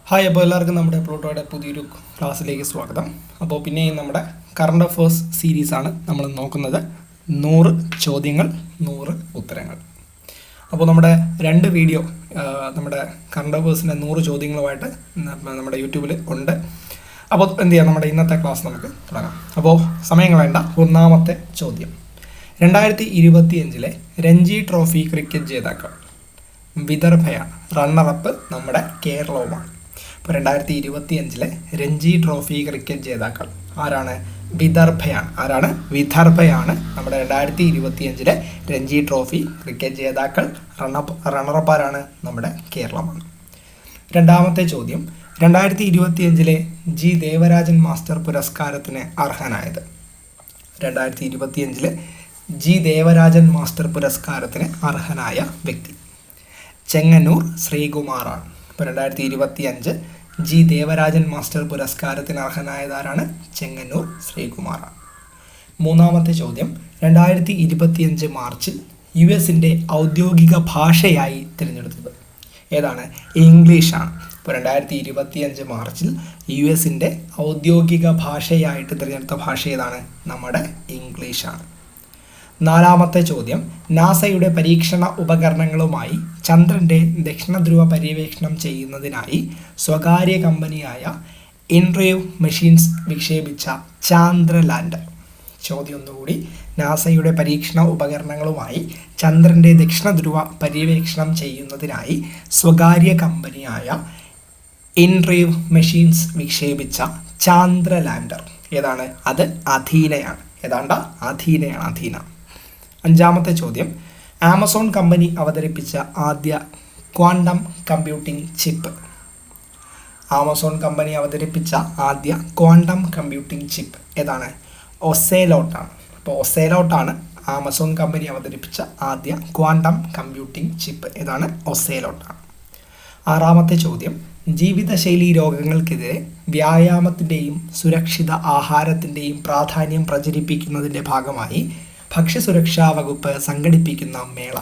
Hi, അപ്പോൾ എല്ലാവർക്കും നമ്മുടെ പ്ലൂട്ടോയുടെ പുതിയൊരു ക്ലാസ്സിലേക്ക് സ്വാഗതം. അപ്പോൾ പിന്നെയും നമ്മുടെ കറണ്ട് അഫേഴ്സ് സീരീസാണ് നമ്മൾ നോക്കുന്നത്. 100 ചോദ്യങ്ങൾ 100 ഉത്തരങ്ങൾ. അപ്പോൾ നമ്മുടെ 2 വീഡിയോ നമ്മുടെ കറണ്ട് അഫേഴ്സിൻ്റെ 100 ചോദ്യങ്ങളുമായിട്ട് നമ്മുടെ യൂട്യൂബിൽ ഉണ്ട്. അപ്പോൾ എന്ത് ചെയ്യാം, നമ്മുടെ ഇന്നത്തെ ക്ലാസ് നമുക്ക് തുടങ്ങാം. അപ്പോൾ സമയം കളയണ്ട. ഒന്നാമത്തെ ചോദ്യം, 2025 രഞ്ജി ട്രോഫി ക്രിക്കറ്റ് ജേതാക്കൾ വിദർഭയാണ്. റണ്ണറപ്പ് നമ്മുടെ കേരളവുമാണ്. ഇപ്പോൾ 2025 രഞ്ജി ട്രോഫി ക്രിക്കറ്റ് ജേതാക്കൾ ആരാണ്? വിദർഭയാണ്. ആരാണ്? വിദർഭയാണ് നമ്മുടെ 2025 രഞ്ജി ട്രോഫി ക്രിക്കറ്റ് ജേതാക്കൾ. റണ്ണറപ്പ് ആരാണ്? നമ്മുടെ കേരളമാണ്. രണ്ടാമത്തെ ചോദ്യം, 2025 ജി ദേവരാജൻ മാസ്റ്റർ പുരസ്കാരത്തിന് അർഹനായത്. 2025 ജി ദേവരാജൻ മാസ്റ്റർ പുരസ്കാരത്തിന് അർഹനായ വ്യക്തി ചെങ്ങന്നൂർ ശ്രീകുമാറാണ്. ഇപ്പോൾ 2025 ജി ദേവരാജൻ മാസ്റ്റർ പുരസ്കാരത്തിന് അർഹനായതാരാണ്? ചെങ്ങന്നൂർ ശ്രീകുമാറാണ്. മൂന്നാമത്തെ ചോദ്യം, 2025 മാർച്ചിൽ US-ൻ്റെ ഔദ്യോഗിക ഭാഷയായി തിരഞ്ഞെടുത്തത് ഏതാണ്? ഇംഗ്ലീഷാണ്. ഇപ്പോൾ 2025 മാർച്ചിൽ US-ൻ്റെ ഔദ്യോഗിക ഭാഷയായിട്ട് തിരഞ്ഞെടുത്ത ഭാഷ ഏതാണ്? നമ്മുടെ ഇംഗ്ലീഷാണ്. നാലാമത്തെ ചോദ്യം, നാസയുടെ പരീക്ഷണ ഉപകരണങ്ങളുമായി ചന്ദ്രൻ്റെ ദക്ഷിണധ്രുവ പര്യവേക്ഷണം ചെയ്യുന്നതിനായി സ്വകാര്യ കമ്പനിയായ ഇൻട്രേവ് മെഷീൻസ് വിക്ഷേപിച്ച ചാന്ദ്ര ലാൻഡർ. ചോദ്യം ഒന്നുകൂടി, നാസയുടെ പരീക്ഷണ ഉപകരണങ്ങളുമായി ചന്ദ്രൻ്റെ ദക്ഷിണധ്രുവ പര്യവേക്ഷണം ചെയ്യുന്നതിനായി സ്വകാര്യ കമ്പനിയായ ഇൻട്രേവ് മെഷീൻസ് വിക്ഷേപിച്ച ചാന്ദ്ര ലാൻഡർ ഏതാണ്? അത് അഥീനയാണ്. ഏതാണ്ട് അഥീനയാണ്. അഥീന. അഞ്ചാമത്തെ ചോദ്യം, ആമസോൺ കമ്പനി അവതരിപ്പിച്ച ആദ്യ quantum computing chip. Amazon company അവതരിപ്പിച്ച ആദ്യ ക്വാണ്ടം കമ്പ്യൂട്ടിംഗ് ചിപ്പ് ഏതാണ്? ഒസേലോട്ടാണ്. അപ്പോൾ ഒസേലോട്ടാണ് ആമസോൺ കമ്പനി അവതരിപ്പിച്ച ആദ്യ ക്വാണ്ടം കമ്പ്യൂട്ടിംഗ് ചിപ്പ്. ഏതാണ്? ഒസേലോട്ടാണ്. ആറാമത്തെ ചോദ്യം, ജീവിതശൈലി രോഗങ്ങൾക്കെതിരെ വ്യായാമത്തിൻ്റെയും സുരക്ഷിത ആഹാരത്തിൻ്റെയും പ്രാധാന്യം പ്രചരിപ്പിക്കുന്നതിൻ്റെ ഭാഗമായി ഭക്ഷ്യസുരക്ഷാ വകുപ്പ് സംഘടിപ്പിക്കുന്ന മേള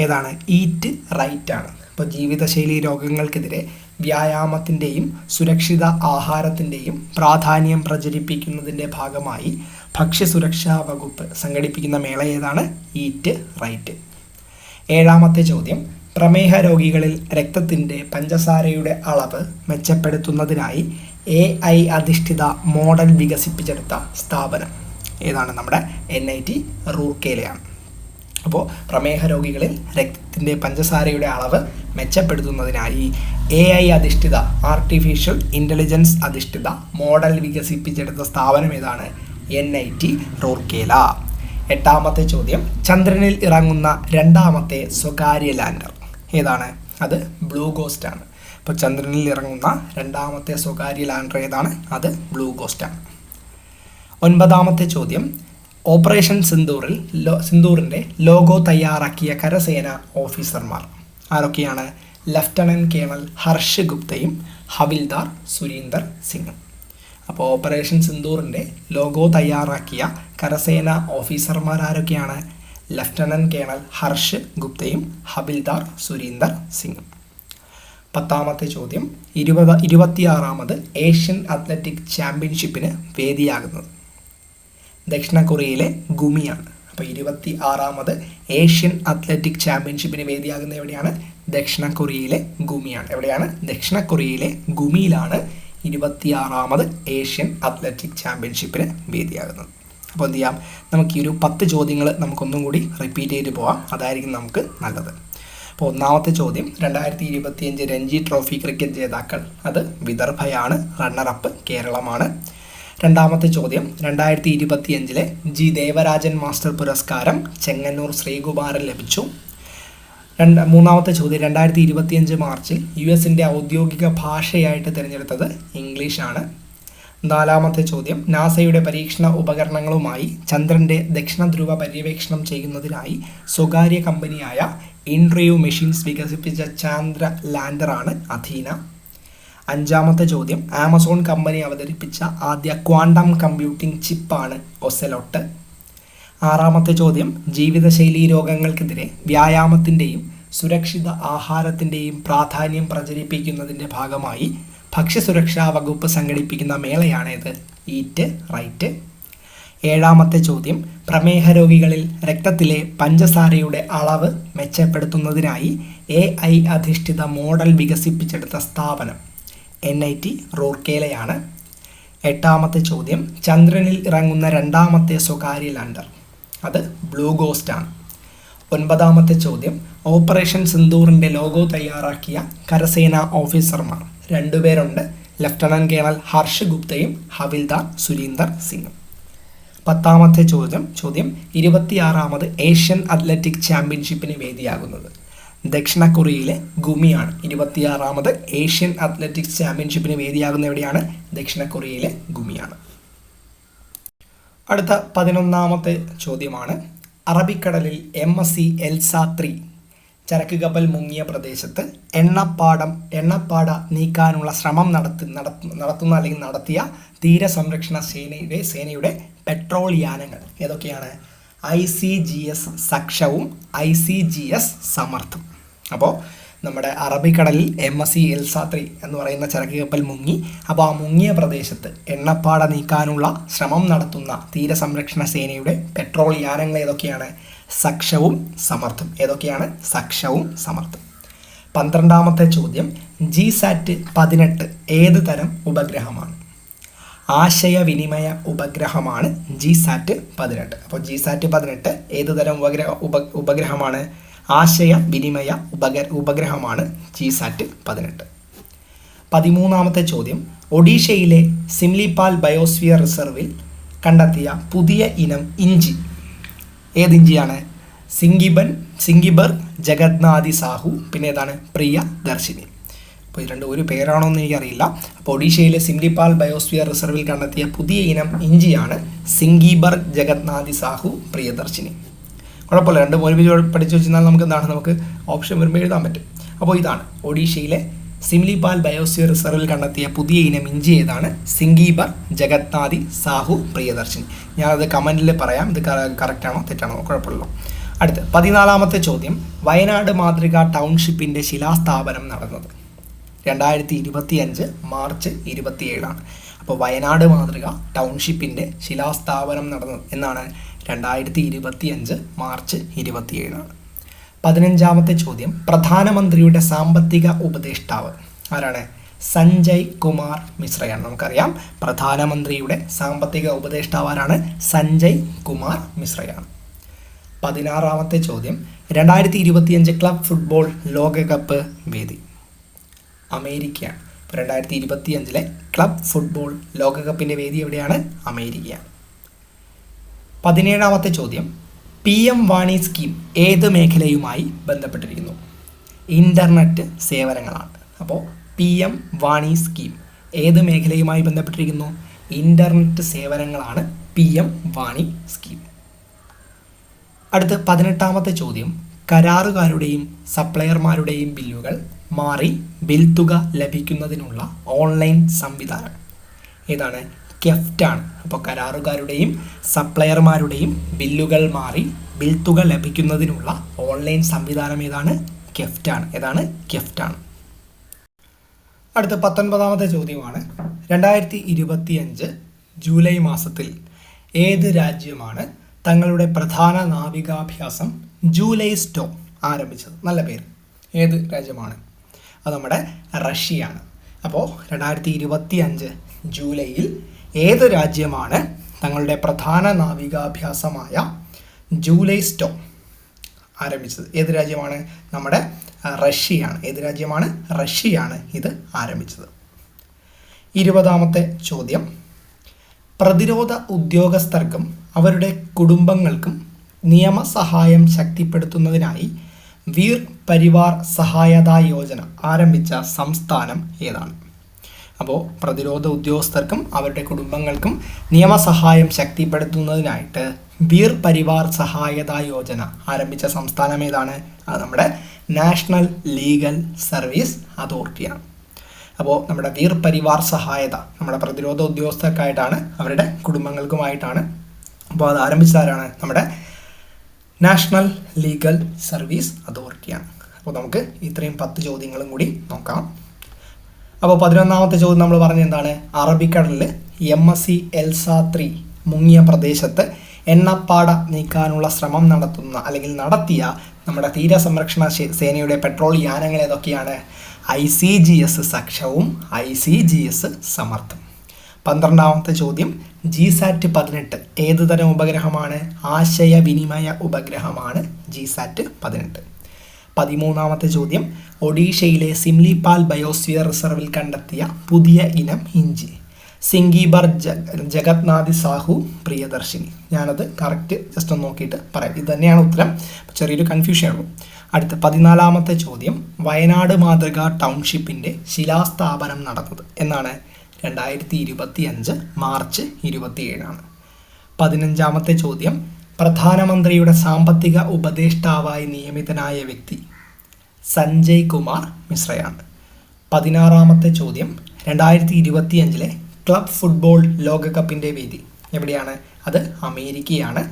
ഏതാണ്? ഈറ്റ് റൈറ്റ് ആണ്. അപ്പോൾ ജീവിതശൈലി രോഗങ്ങൾക്കെതിരെ വ്യായാമത്തിൻ്റെയും സുരക്ഷിത ആഹാരത്തിൻ്റെയും പ്രാധാന്യം പ്രചരിപ്പിക്കുന്നതിൻ്റെ ഭാഗമായി ഭക്ഷ്യസുരക്ഷാ വകുപ്പ് സംഘടിപ്പിക്കുന്ന മേള ഏതാണ്? Eat right. ഏഴാമത്തെ ചോദ്യം, പ്രമേഹ രോഗികളിൽ രക്തത്തിൻ്റെ പഞ്ചസാരയുടെ അളവ് മെച്ചപ്പെടുത്തുന്നതിനായി AI അധിഷ്ഠിത മോഡൽ വികസിപ്പിച്ചെടുത്ത സ്ഥാപനം ഏതാണ്? നമ്മുടെ NIT റൂർക്കേലയാണ്. അപ്പോൾ പ്രമേഹ രോഗികളിൽ രക്തത്തിൻ്റെ പഞ്ചസാരയുടെ അളവ് മെച്ചപ്പെടുത്തുന്നതിനായി AI അധിഷ്ഠിത ആർട്ടിഫിഷ്യൽ ഇൻ്റലിജൻസ് അധിഷ്ഠിത മോഡൽ വികസിപ്പിച്ചെടുത്ത സ്ഥാപനം ഏതാണ്? NIT റൂർക്കേല. എട്ടാമത്തെ ചോദ്യം, ചന്ദ്രനിൽ ഇറങ്ങുന്ന രണ്ടാമത്തെ സ്വകാര്യ ലാൻഡർ ഏതാണ്? അത് ബ്ലൂ ഗോസ്റ്റ് ആണ്. അപ്പോൾ ചന്ദ്രനിൽ ഇറങ്ങുന്ന രണ്ടാമത്തെ സ്വകാര്യ ലാൻഡർ ഏതാണ്? അത് ബ്ലൂ ഗോസ്റ്റ് ആണ്. ഒൻപതാമത്തെ ചോദ്യം, ഓപ്പറേഷൻ സിന്ദൂറിൻ്റെ ലോഗോ തയ്യാറാക്കിയ കരസേന ഓഫീസർമാർ ആരൊക്കെയാണ്? ലഫ്റ്റനൻറ്റ് കേണൽ ഹർഷ് ഗുപ്തയും ഹവിൽദാർ സുരീന്ദർ സിംഗും. അപ്പോൾ ഓപ്പറേഷൻ സിന്ദൂറിൻ്റെ ലോഗോ തയ്യാറാക്കിയ കരസേന ഓഫീസർമാർ ആരൊക്കെയാണ്? ലഫ്റ്റനൻറ്റ് കേണൽ ഹർഷ് ഗുപ്തയും ഹവിൽദാർ സുരീന്ദർ സിംഗും. പത്താമത്തെ ചോദ്യം, 26ാമത് ഏഷ്യൻ അത്ലറ്റിക് ചാമ്പ്യൻഷിപ്പിന് വേദിയാകുന്നത് ദക്ഷിണ കൊറിയയിലെ ഗുമിയാണ്. അപ്പോൾ 26ാമത് ഏഷ്യൻ അത്ലറ്റിക് ചാമ്പ്യൻഷിപ്പിന് വേദിയാകുന്ന എവിടെയാണ്? ദക്ഷിണ കൊറിയയിലെ ഗുമിയാണ്. എവിടെയാണ്? ദക്ഷിണ കൊറിയയിലെ ഗുമിയിലാണ് 26ാമത് ഏഷ്യൻ അത്ലറ്റിക് ചാമ്പ്യൻഷിപ്പിന് വേദിയാകുന്നത്. അപ്പോൾ എന്ത് ചെയ്യാം, നമുക്ക് ഈ ഒരു 10 ചോദ്യങ്ങൾ നമുക്കൊന്നും കൂടി റിപ്പീറ്റ് ചെയ്ത് പോവാം. അതായിരിക്കും നമുക്ക് നല്ലത്. അപ്പോൾ ഒന്നാമത്തെ ചോദ്യം, 2025 രഞ്ജി ട്രോഫി ക്രിക്കറ്റ് ജേതാക്കൾ അത് വിദർഭയാണ്. റണ്ണറപ്പ് കേരളമാണ്. രണ്ടാമത്തെ ചോദ്യം, 2025 ജി ദേവരാജൻ മാസ്റ്റർ പുരസ്കാരം ചെങ്ങന്നൂർ ശ്രീകുമാരൻ ലഭിച്ചു. മൂന്നാമത്തെ ചോദ്യം, 2025 മാർച്ചിൽ US-ൻ്റെ ഔദ്യോഗിക ഭാഷയായിട്ട് തിരഞ്ഞെടുത്തത് ഇംഗ്ലീഷാണ്. നാലാമത്തെ ചോദ്യം, നാസയുടെ പരീക്ഷണ ഉപകരണങ്ങളുമായി ചന്ദ്രൻ്റെ ദക്ഷിണധ്രുവ പര്യവേക്ഷണം ചെയ്യുന്നതിനായി സ്വകാര്യ കമ്പനിയായ ഇൻട്രേവ് മെഷീൻസ് വികസിപ്പിച്ച ചാന്ദ്ര ലാൻഡറാണ് അഥീന. അഞ്ചാമത്തെ ചോദ്യം, ആമസോൺ കമ്പനി അവതരിപ്പിച്ച ആദ്യ ക്വാണ്ടം കമ്പ്യൂട്ടിംഗ് ചിപ്പാണ് ഒസെലോട്ട്. ആറാമത്തെ ചോദ്യം, ജീവിതശൈലി രോഗങ്ങൾക്കെതിരെ വ്യായാമത്തിൻ്റെയും സുരക്ഷിത ആഹാരത്തിൻ്റെയും പ്രാധാന്യം പ്രചരിപ്പിക്കുന്നതിൻ്റെ ഭാഗമായി ഭക്ഷ്യസുരക്ഷാ വകുപ്പ് സംഘടിപ്പിക്കുന്ന മേളയാണിത്. Eat right. ഏഴാമത്തെ ചോദ്യം, പ്രമേഹ രോഗികളിൽ രക്തത്തിലെ പഞ്ചസാരയുടെ അളവ് മെച്ചപ്പെടുത്തുന്നതിനായി AI അധിഷ്ഠിത മോഡൽ വികസിപ്പിച്ചെടുത്ത സ്ഥാപനം NIT റൂർക്കേലയാണ്. എട്ടാമത്തെ ചോദ്യം, ചന്ദ്രനിൽ ഇറങ്ങുന്ന രണ്ടാമത്തെ സ്വകാര്യ ലാൻഡർ അത് ബ്ലൂ ഗോസ്റ്റ് ആണ്. ഒൻപതാമത്തെ ചോദ്യം, ഓപ്പറേഷൻ സിന്ദൂറിൻ്റെ ലോഗോ തയ്യാറാക്കിയ കരസേനാ ഓഫീസർമാർ രണ്ടുപേരുണ്ട്. ലഫ്റ്റനന്റ് കേണൽ ഹർഷ് ഗുപ്തയും ഹവിൽദാർ സുരീന്ദർ സിംഗും. പത്താമത്തെ ചോദ്യം 26ാമത് ഏഷ്യൻ അത്ലറ്റിക് ചാമ്പ്യൻഷിപ്പിന് വേദിയാകുന്നത് ദക്ഷിണ കൊറിയയിലെ ഗുമിയാണ്. 26ാമത് ഏഷ്യൻ അത്ലറ്റിക്സ് ചാമ്പ്യൻഷിപ്പിന് വേദിയാകുന്ന എവിടെയാണ്? ദക്ഷിണ കൊറിയയിലെ ഗുമിയാണ്. അടുത്ത 11ാമത്തെ ചോദ്യമാണ്, അറബിക്കടലിൽ MSC എൽസ 3 ചരക്ക് കപ്പൽ മുങ്ങിയ പ്രദേശത്ത് എണ്ണപ്പാട നീക്കാനുള്ള ശ്രമം നടത്തുന്ന അല്ലെങ്കിൽ നടത്തിയ തീരസംരക്ഷണ സേനയുടെ പെട്രോൾ യാനങ്ങൾ ഏതൊക്കെയാണ്? ICGS സക്ഷവും ICGS സമർത്ഥും. അപ്പോൾ നമ്മുടെ അറബിക്കടലിൽ MSC എൽസ 3 എന്ന് പറയുന്ന ചരക്ക് കപ്പൽ മുങ്ങി. അപ്പോൾ ആ മുങ്ങിയ പ്രദേശത്ത് എണ്ണപ്പാട നീക്കാനുള്ള ശ്രമം നടത്തുന്ന തീരസംരക്ഷണ സേനയുടെ പെട്രോൾ യാനങ്ങൾ ഏതൊക്കെയാണ്? സക്ഷവും സമർത്ഥും. ഏതൊക്കെയാണ്? സക്ഷവും സമർത്ഥും. 12ാമത്തെ ചോദ്യം, GSAT 18 ഏത് തരം ഉപഗ്രഹമാണ്? ആശയവിനിമയ ഉപഗ്രഹമാണ് GSAT 18. അപ്പോൾ GSAT 18 ഏത് തരം ഉപഗ്രഹമാണ്? ആശയവിനിമയ ഉപഗ്രഹമാണ് GSAT 18. 13ാമത്തെ ചോദ്യം, ഒഡീഷയിലെ സിംലിപാൽ ബയോസ്ഫിയർ റിസർവിൽ കണ്ടെത്തിയ പുതിയ ഇനം ഇഞ്ചി ഏത് ഇഞ്ചിയാണ്? സിംഗിബർ ജഗന്നാഥി സാഹു, പിന്നെ ഏതാണ്? പ്രിയദർശിനി. അപ്പോൾ ഇത് രണ്ടും ഒരു പേരാണോ എന്ന് എനിക്കറിയില്ല. അപ്പോൾ ഒഡീഷയിലെ സിംലിപാൽ ബയോസ്ഫിയർ റിസർവിൽ കണ്ടെത്തിയ പുതിയ ഇനം ഇഞ്ചിയാണ് സിംഗിബർ ജഗന്നാഥി സാഹു പ്രിയദർശിനി. കുഴപ്പമില്ല, രണ്ടും ഒരുമിച്ച് പഠിച്ചു വെച്ചാൽ നമുക്ക് ഓപ്ഷൻ വരുമ്പോൾ എഴുതാൻ പറ്റും. അപ്പോൾ ഇതാണ് ഒഡീഷയായിലെ സിംലിപാൽ ബയോസ്ഫിയർ റിസർവിൽ കണ്ടെത്തിയ പുതിയ ഇനം ഇഞ്ചി ഏതാണ്? സിംഗിബർ ജഗന്നാഥി സാഹു പ്രിയദർശിനി. ഞാനത് കമൻറ്റിൽ പറയാം, ഇത് കറക്റ്റാണോ തെറ്റാണോ കുഴപ്പമില്ലല്ലോ. അടുത്ത് 14ാമത്തെ ചോദ്യം, വയനാട് മാതൃക ടൗൺഷിപ്പിൻ്റെ ശിലാസ്ഥാപനം നടന്നത് 2025 മാർച്ച് 27 അപ്പോൾ വയനാട് മാതൃക ടൗൺഷിപ്പിൻ്റെ ശിലാസ്ഥാപനം നടന്നത് എന്നാണ്? 2025 മാർച്ച് 27 15ാമത്തെ ചോദ്യം, പ്രധാനമന്ത്രിയുടെ സാമ്പത്തിക ഉപദേഷ്ടാവ് ആരാണ്? സഞ്ജയ് കുമാർ മിശ്രയാണ്. നമുക്കറിയാം പ്രധാനമന്ത്രിയുടെ സാമ്പത്തിക ഉപദേഷ്ടാവ് ആരാണ്? സഞ്ജയ് കുമാർ മിശ്രയാണ്. 16ാമത്തെ ചോദ്യം, 2025 ക്ലബ് ഫുട്ബോൾ ലോകകപ്പ് വേദി അമേരിക്കയാണ്. ഇപ്പോൾ 2025 ക്ലബ് ഫുട്ബോൾ ലോകകപ്പിൻ്റെ വേദി എവിടെയാണ്? അമേരിക്കയാണ്. 17ാമത്തെ ചോദ്യം, PM വാണി സ്കീം ഏത് മേഖലയുമായി ബന്ധപ്പെട്ടിരിക്കുന്നു? ഇൻ്റർനെറ്റ് സേവനങ്ങളാണ്. അപ്പോൾ PM വാണി സ്കീം ഏത് മേഖലയുമായി ബന്ധപ്പെട്ടിരിക്കുന്നു? ഇൻ്റർനെറ്റ് സേവനങ്ങളാണ് PM വാണി സ്കീം. അടുത്ത 18ാമത്തെ ചോദ്യം, കരാറുകാരുടെയും സപ്ലയർമാരുടെയും ബില്ലുകൾ മാറി ബിൽ തുക ലഭിക്കുന്നതിനുള്ള ഓൺലൈൻ സംവിധാനം ഏതാണ്? കെഫ്റ്റാണ്. അപ്പോൾ കരാറുകാരുടെയും സപ്ലയർമാരുടെയും ബില്ലുകൾ മാറി ബിൽ തുക ലഭിക്കുന്നതിനുള്ള ഓൺലൈൻ സംവിധാനം ഏതാണ്? കെഫ്റ്റാണ്. ഏതാണ്? കെഫ്റ്റാണ്. അടുത്ത 19ാമത്തെ ചോദ്യമാണ്, 2025 ജൂലൈ മാസത്തിൽ ഏത് രാജ്യമാണ് തങ്ങളുടെ പ്രധാന നാവികാഭ്യാസം ജൂലൈ സ്റ്റോം ആരംഭിച്ചത്? നല്ല പേര്. ഏത് രാജ്യമാണ്? അത് നമ്മുടെ റഷ്യയാണ്. അപ്പോൾ 2025 ജൂലൈയിൽ ഏത് രാജ്യമാണ് തങ്ങളുടെ പ്രധാന നാവികാഭ്യാസമായ ജൂലൈ സ്റ്റോം ആരംഭിച്ചത്? ഏത് രാജ്യമാണ്? നമ്മുടെ റഷ്യയാണ്. ഏത് രാജ്യമാണ്? റഷ്യയാണ് ഇത് ആരംഭിച്ചത്. 20ാമത്തെ ചോദ്യം, പ്രതിരോധ ഉദ്യോഗസ്ഥർക്കും അവരുടെ കുടുംബങ്ങൾക്കും നിയമസഹായം ശക്തിപ്പെടുത്തുന്നതിനായി വീർ പരിവാർ സഹായതാ യോജന ആരംഭിച്ച സംസ്ഥാനം ഏതാണ്? അപ്പോൾ പ്രതിരോധ ഉദ്യോഗസ്ഥർക്കും അവരുടെ കുടുംബങ്ങൾക്കും നിയമസഹായം ശക്തിപ്പെടുത്തുന്നതിനായിട്ട് വീർ പരിവാർ സഹായതാ യോജന ആരംഭിച്ച സംസ്ഥാനം ഏതാണ്? അത് നമ്മുടെ നാഷണൽ ലീഗൽ സർവീസ് അതോറിറ്റിയാണ്. അപ്പോൾ നമ്മുടെ വീർ പരിവാർ സഹായത നമ്മുടെ പ്രതിരോധ ഉദ്യോഗസ്ഥർക്കായിട്ടാണ്, അവരുടെ കുടുംബങ്ങൾക്കുമായിട്ടാണ്. അപ്പോൾ അത് ആരംഭിച്ചതാരാണ്? നമ്മുടെ നാഷണൽ ലീഗൽ സർവീസ് അതോറിറ്റിയാണ്. അപ്പോൾ നമുക്ക് ഇത്രയും 10 ചോദ്യങ്ങളും കൂടി നോക്കാം. അപ്പോൾ 11ാമത്തെ ചോദ്യം നമ്മൾ പറഞ്ഞ എന്താണ്? അറബിക്കടലിൽ MSC എൽസ 3 മുങ്ങിയ പ്രദേശത്ത് എണ്ണപ്പാട നീക്കാനുള്ള ശ്രമം നടത്തിയ നമ്മുടെ തീരസംരക്ഷണ സേനയുടെ പെട്രോൾ യാനങ്ങൾ ഏതൊക്കെയാണ്? ICGS സക്ഷവും ICGS സമർത്ഥം. 12ാമത്തെ ചോദ്യം GSAT 18 ഏത് തരം ഉപഗ്രഹമാണ്? ആശയവിനിമയ ഉപഗ്രഹമാണ് GSAT 18. 13ാമത്തെ ചോദ്യം ഒഡീഷയിലെ സിംലിപാൽ ബയോസ്ഫിയർ റിസർവിൽ കണ്ടെത്തിയ പുതിയ ഇനം ഇഞ്ചി. സിംഗീബർ ജഗത്നാഥി സാഹു പ്രിയദർശിനി. ഞാനത് കറക്റ്റ് ജസ്റ്റ് ഒന്ന് നോക്കിയിട്ട് പറയാം. ഇത് തന്നെയാണ് ഉത്തരം, ചെറിയൊരു കൺഫ്യൂഷൻ ഉള്ളൂ. അടുത്ത 14ാമത്തെ ചോദ്യം വയനാട് മാതൃക ടൗൺഷിപ്പിൻ്റെ ശിലാസ്ഥാപനം നടന്നത് എന്നാണ്? 2025 മാർച്ച് 27. 15ാമത്തെ ചോദ്യം പ്രധാനമന്ത്രിയുടെ സാമ്പത്തിക ഉപദേഷ്ടാവായി നിയമിതനായ വ്യക്തി സഞ്ജയ് കുമാർ മിശ്രയാണ്. 16ാമത്തെ ചോദ്യം 2025 ക്ലബ് ഫുട്ബോൾ ലോകകപ്പിൻ്റെ വേദി എവിടെയാണ്? അത് അമേരിക്കയാണ്.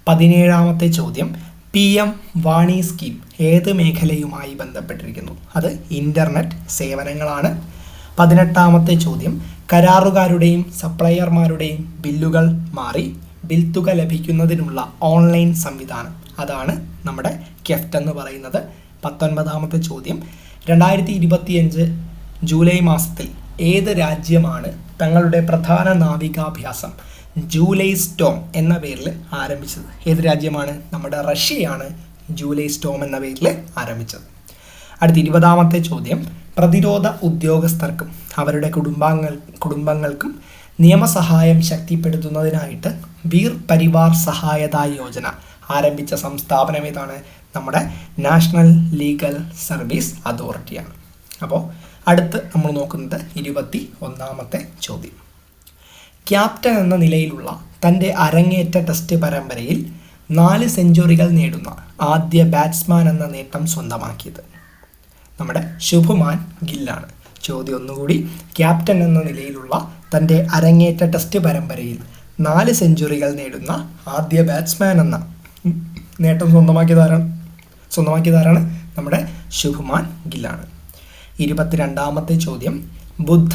17ാമത്തെ ചോദ്യം PM വാണി സ്കീം ഏത് മേഖലയുമായി ബന്ധപ്പെട്ടിരിക്കുന്നു? അത് ഇൻ്റർനെറ്റ് സേവനങ്ങളാണ്. 18ാമത്തെ ചോദ്യം കരാറുകാരുടെയും സപ്ലയർമാരുടെയും ബില്ലുകൾ മാറി ബിൽ തുക ലഭിക്കുന്നതിനുള്ള ഓൺലൈൻ സംവിധാനം അതാണ് നമ്മുടെ കെഫ്റ്റ് എന്ന് പറയുന്നത്. 19ാമത്തെ ചോദ്യം 2025 ജൂലൈ മാസത്തിൽ ഏത് രാജ്യമാണ് തങ്ങളുടെ പ്രധാന നാവികാഭ്യാസം ജൂലൈ സ്റ്റോം എന്ന പേരിൽ ആരംഭിച്ചത്? ഏത് രാജ്യമാണ്? നമ്മുടെ റഷ്യയാണ് ജൂലൈ സ്റ്റോം എന്ന പേരിൽ ആരംഭിച്ചത്. അടുത്ത 20ാമത്തെ ചോദ്യം പ്രതിരോധ ഉദ്യോഗസ്ഥർക്കും അവരുടെ കുടുംബങ്ങൾക്കും നിയമസഹായം ശക്തിപ്പെടുത്തുന്നതിനായിട്ട് വീർ പരിവാർ സഹായതാ യോജന ആരംഭിച്ച സംസ്ഥാപനം ഏതാണ്? നമ്മുടെ നാഷണൽ ലീഗൽ സർവീസ് അതോറിറ്റിയാണ്. അപ്പോൾ അടുത്ത് നമ്മൾ നോക്കുന്നത് 21ാമത്തെ ചോദ്യം. ക്യാപ്റ്റൻ എന്ന നിലയിലുള്ള തൻ്റെ അരങ്ങേറ്റ ടെസ്റ്റ് പരമ്പരയിൽ 4 സെഞ്ചുറികൾ നേടുന്ന ആദ്യ ബാറ്റ്സ്മാൻ എന്ന നേട്ടം സ്വന്തമാക്കിയത് നമ്മുടെ ശുഭ്മാൻ ഗില്ലാണ്. ചോദ്യം ഒന്നുകൂടി, ക്യാപ്റ്റൻ എന്ന നിലയിലുള്ള തൻ്റെ അരങ്ങേറ്റ ടെസ്റ്റ് പരമ്പരയിൽ 4 സെഞ്ചുറികൾ നേടുന്ന ആദ്യ ബാറ്റ്സ്മാൻ എന്ന നേട്ടം സ്വന്തമാക്കിയതാരാണ്? നമ്മുടെ ശുഭ്മാൻ ഗില്ലാണ്. 22ാമത്തെ ചോദ്യം ബുദ്ധ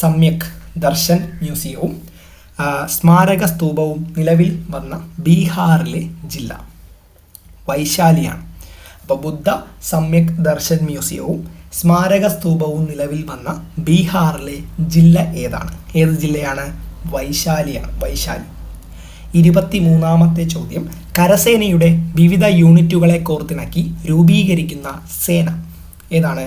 സമ്യക് ദർശൻ മ്യൂസിയവും സ്മാരക സ്തൂപവും നിലവിൽ വന്ന ബീഹാറിലെ ജില്ല വൈശാലിയാണ്. അപ്പോൾ ബുദ്ധ സമ്യക് ദർശൻ മ്യൂസിയവും സ്മാരക സ്തൂപവും നിലവിൽ വന്ന ബീഹാറിലെ ജില്ല ഏതാണ്? ഏത് ജില്ലയാണ്? വൈശാലിയാണ്. വൈശാലി. 23ാമത്തെ ചോദ്യം കരസേനയുടെ വിവിധ യൂണിറ്റുകളെ കോർത്തിണക്കി രൂപീകരിക്കുന്ന സേന ഏതാണ്?